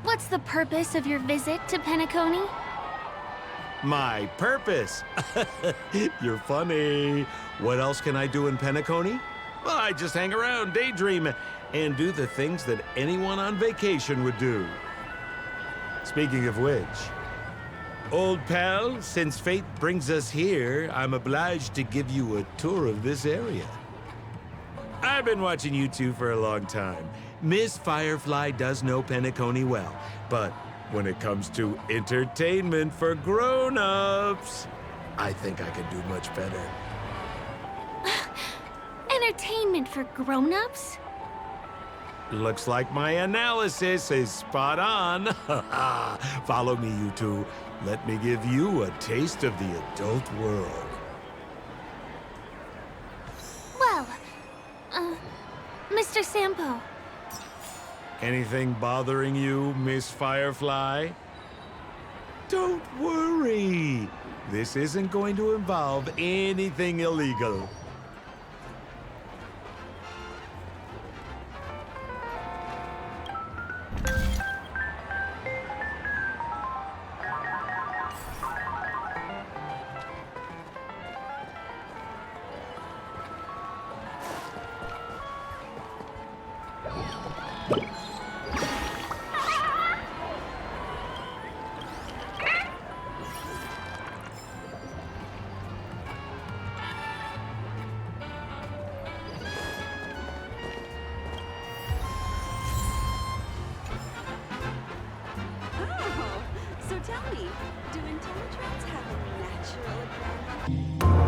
what's the purpose of your visit to Penacony? My purpose? You're funny. What else can I do in Penacony? Well, I just hang around, daydream, and do the things that anyone on vacation would do. Speaking of which, old pal, since fate brings us here, I'm obliged to give you a tour of this area. I've been watching you two for a long time. Miss Firefly does know Penacony well, but when it comes to entertainment for grown-ups, I think I can do much better. Entertainment for grown-ups? Looks like my analysis is spot on. Follow me, you two. Let me give you a taste of the adult world. Well, Mr. Sampo. Anything bothering you, Miss Firefly? Don't worry. This isn't going to involve anything illegal. So tell me, do intellitrons have a natural advantage?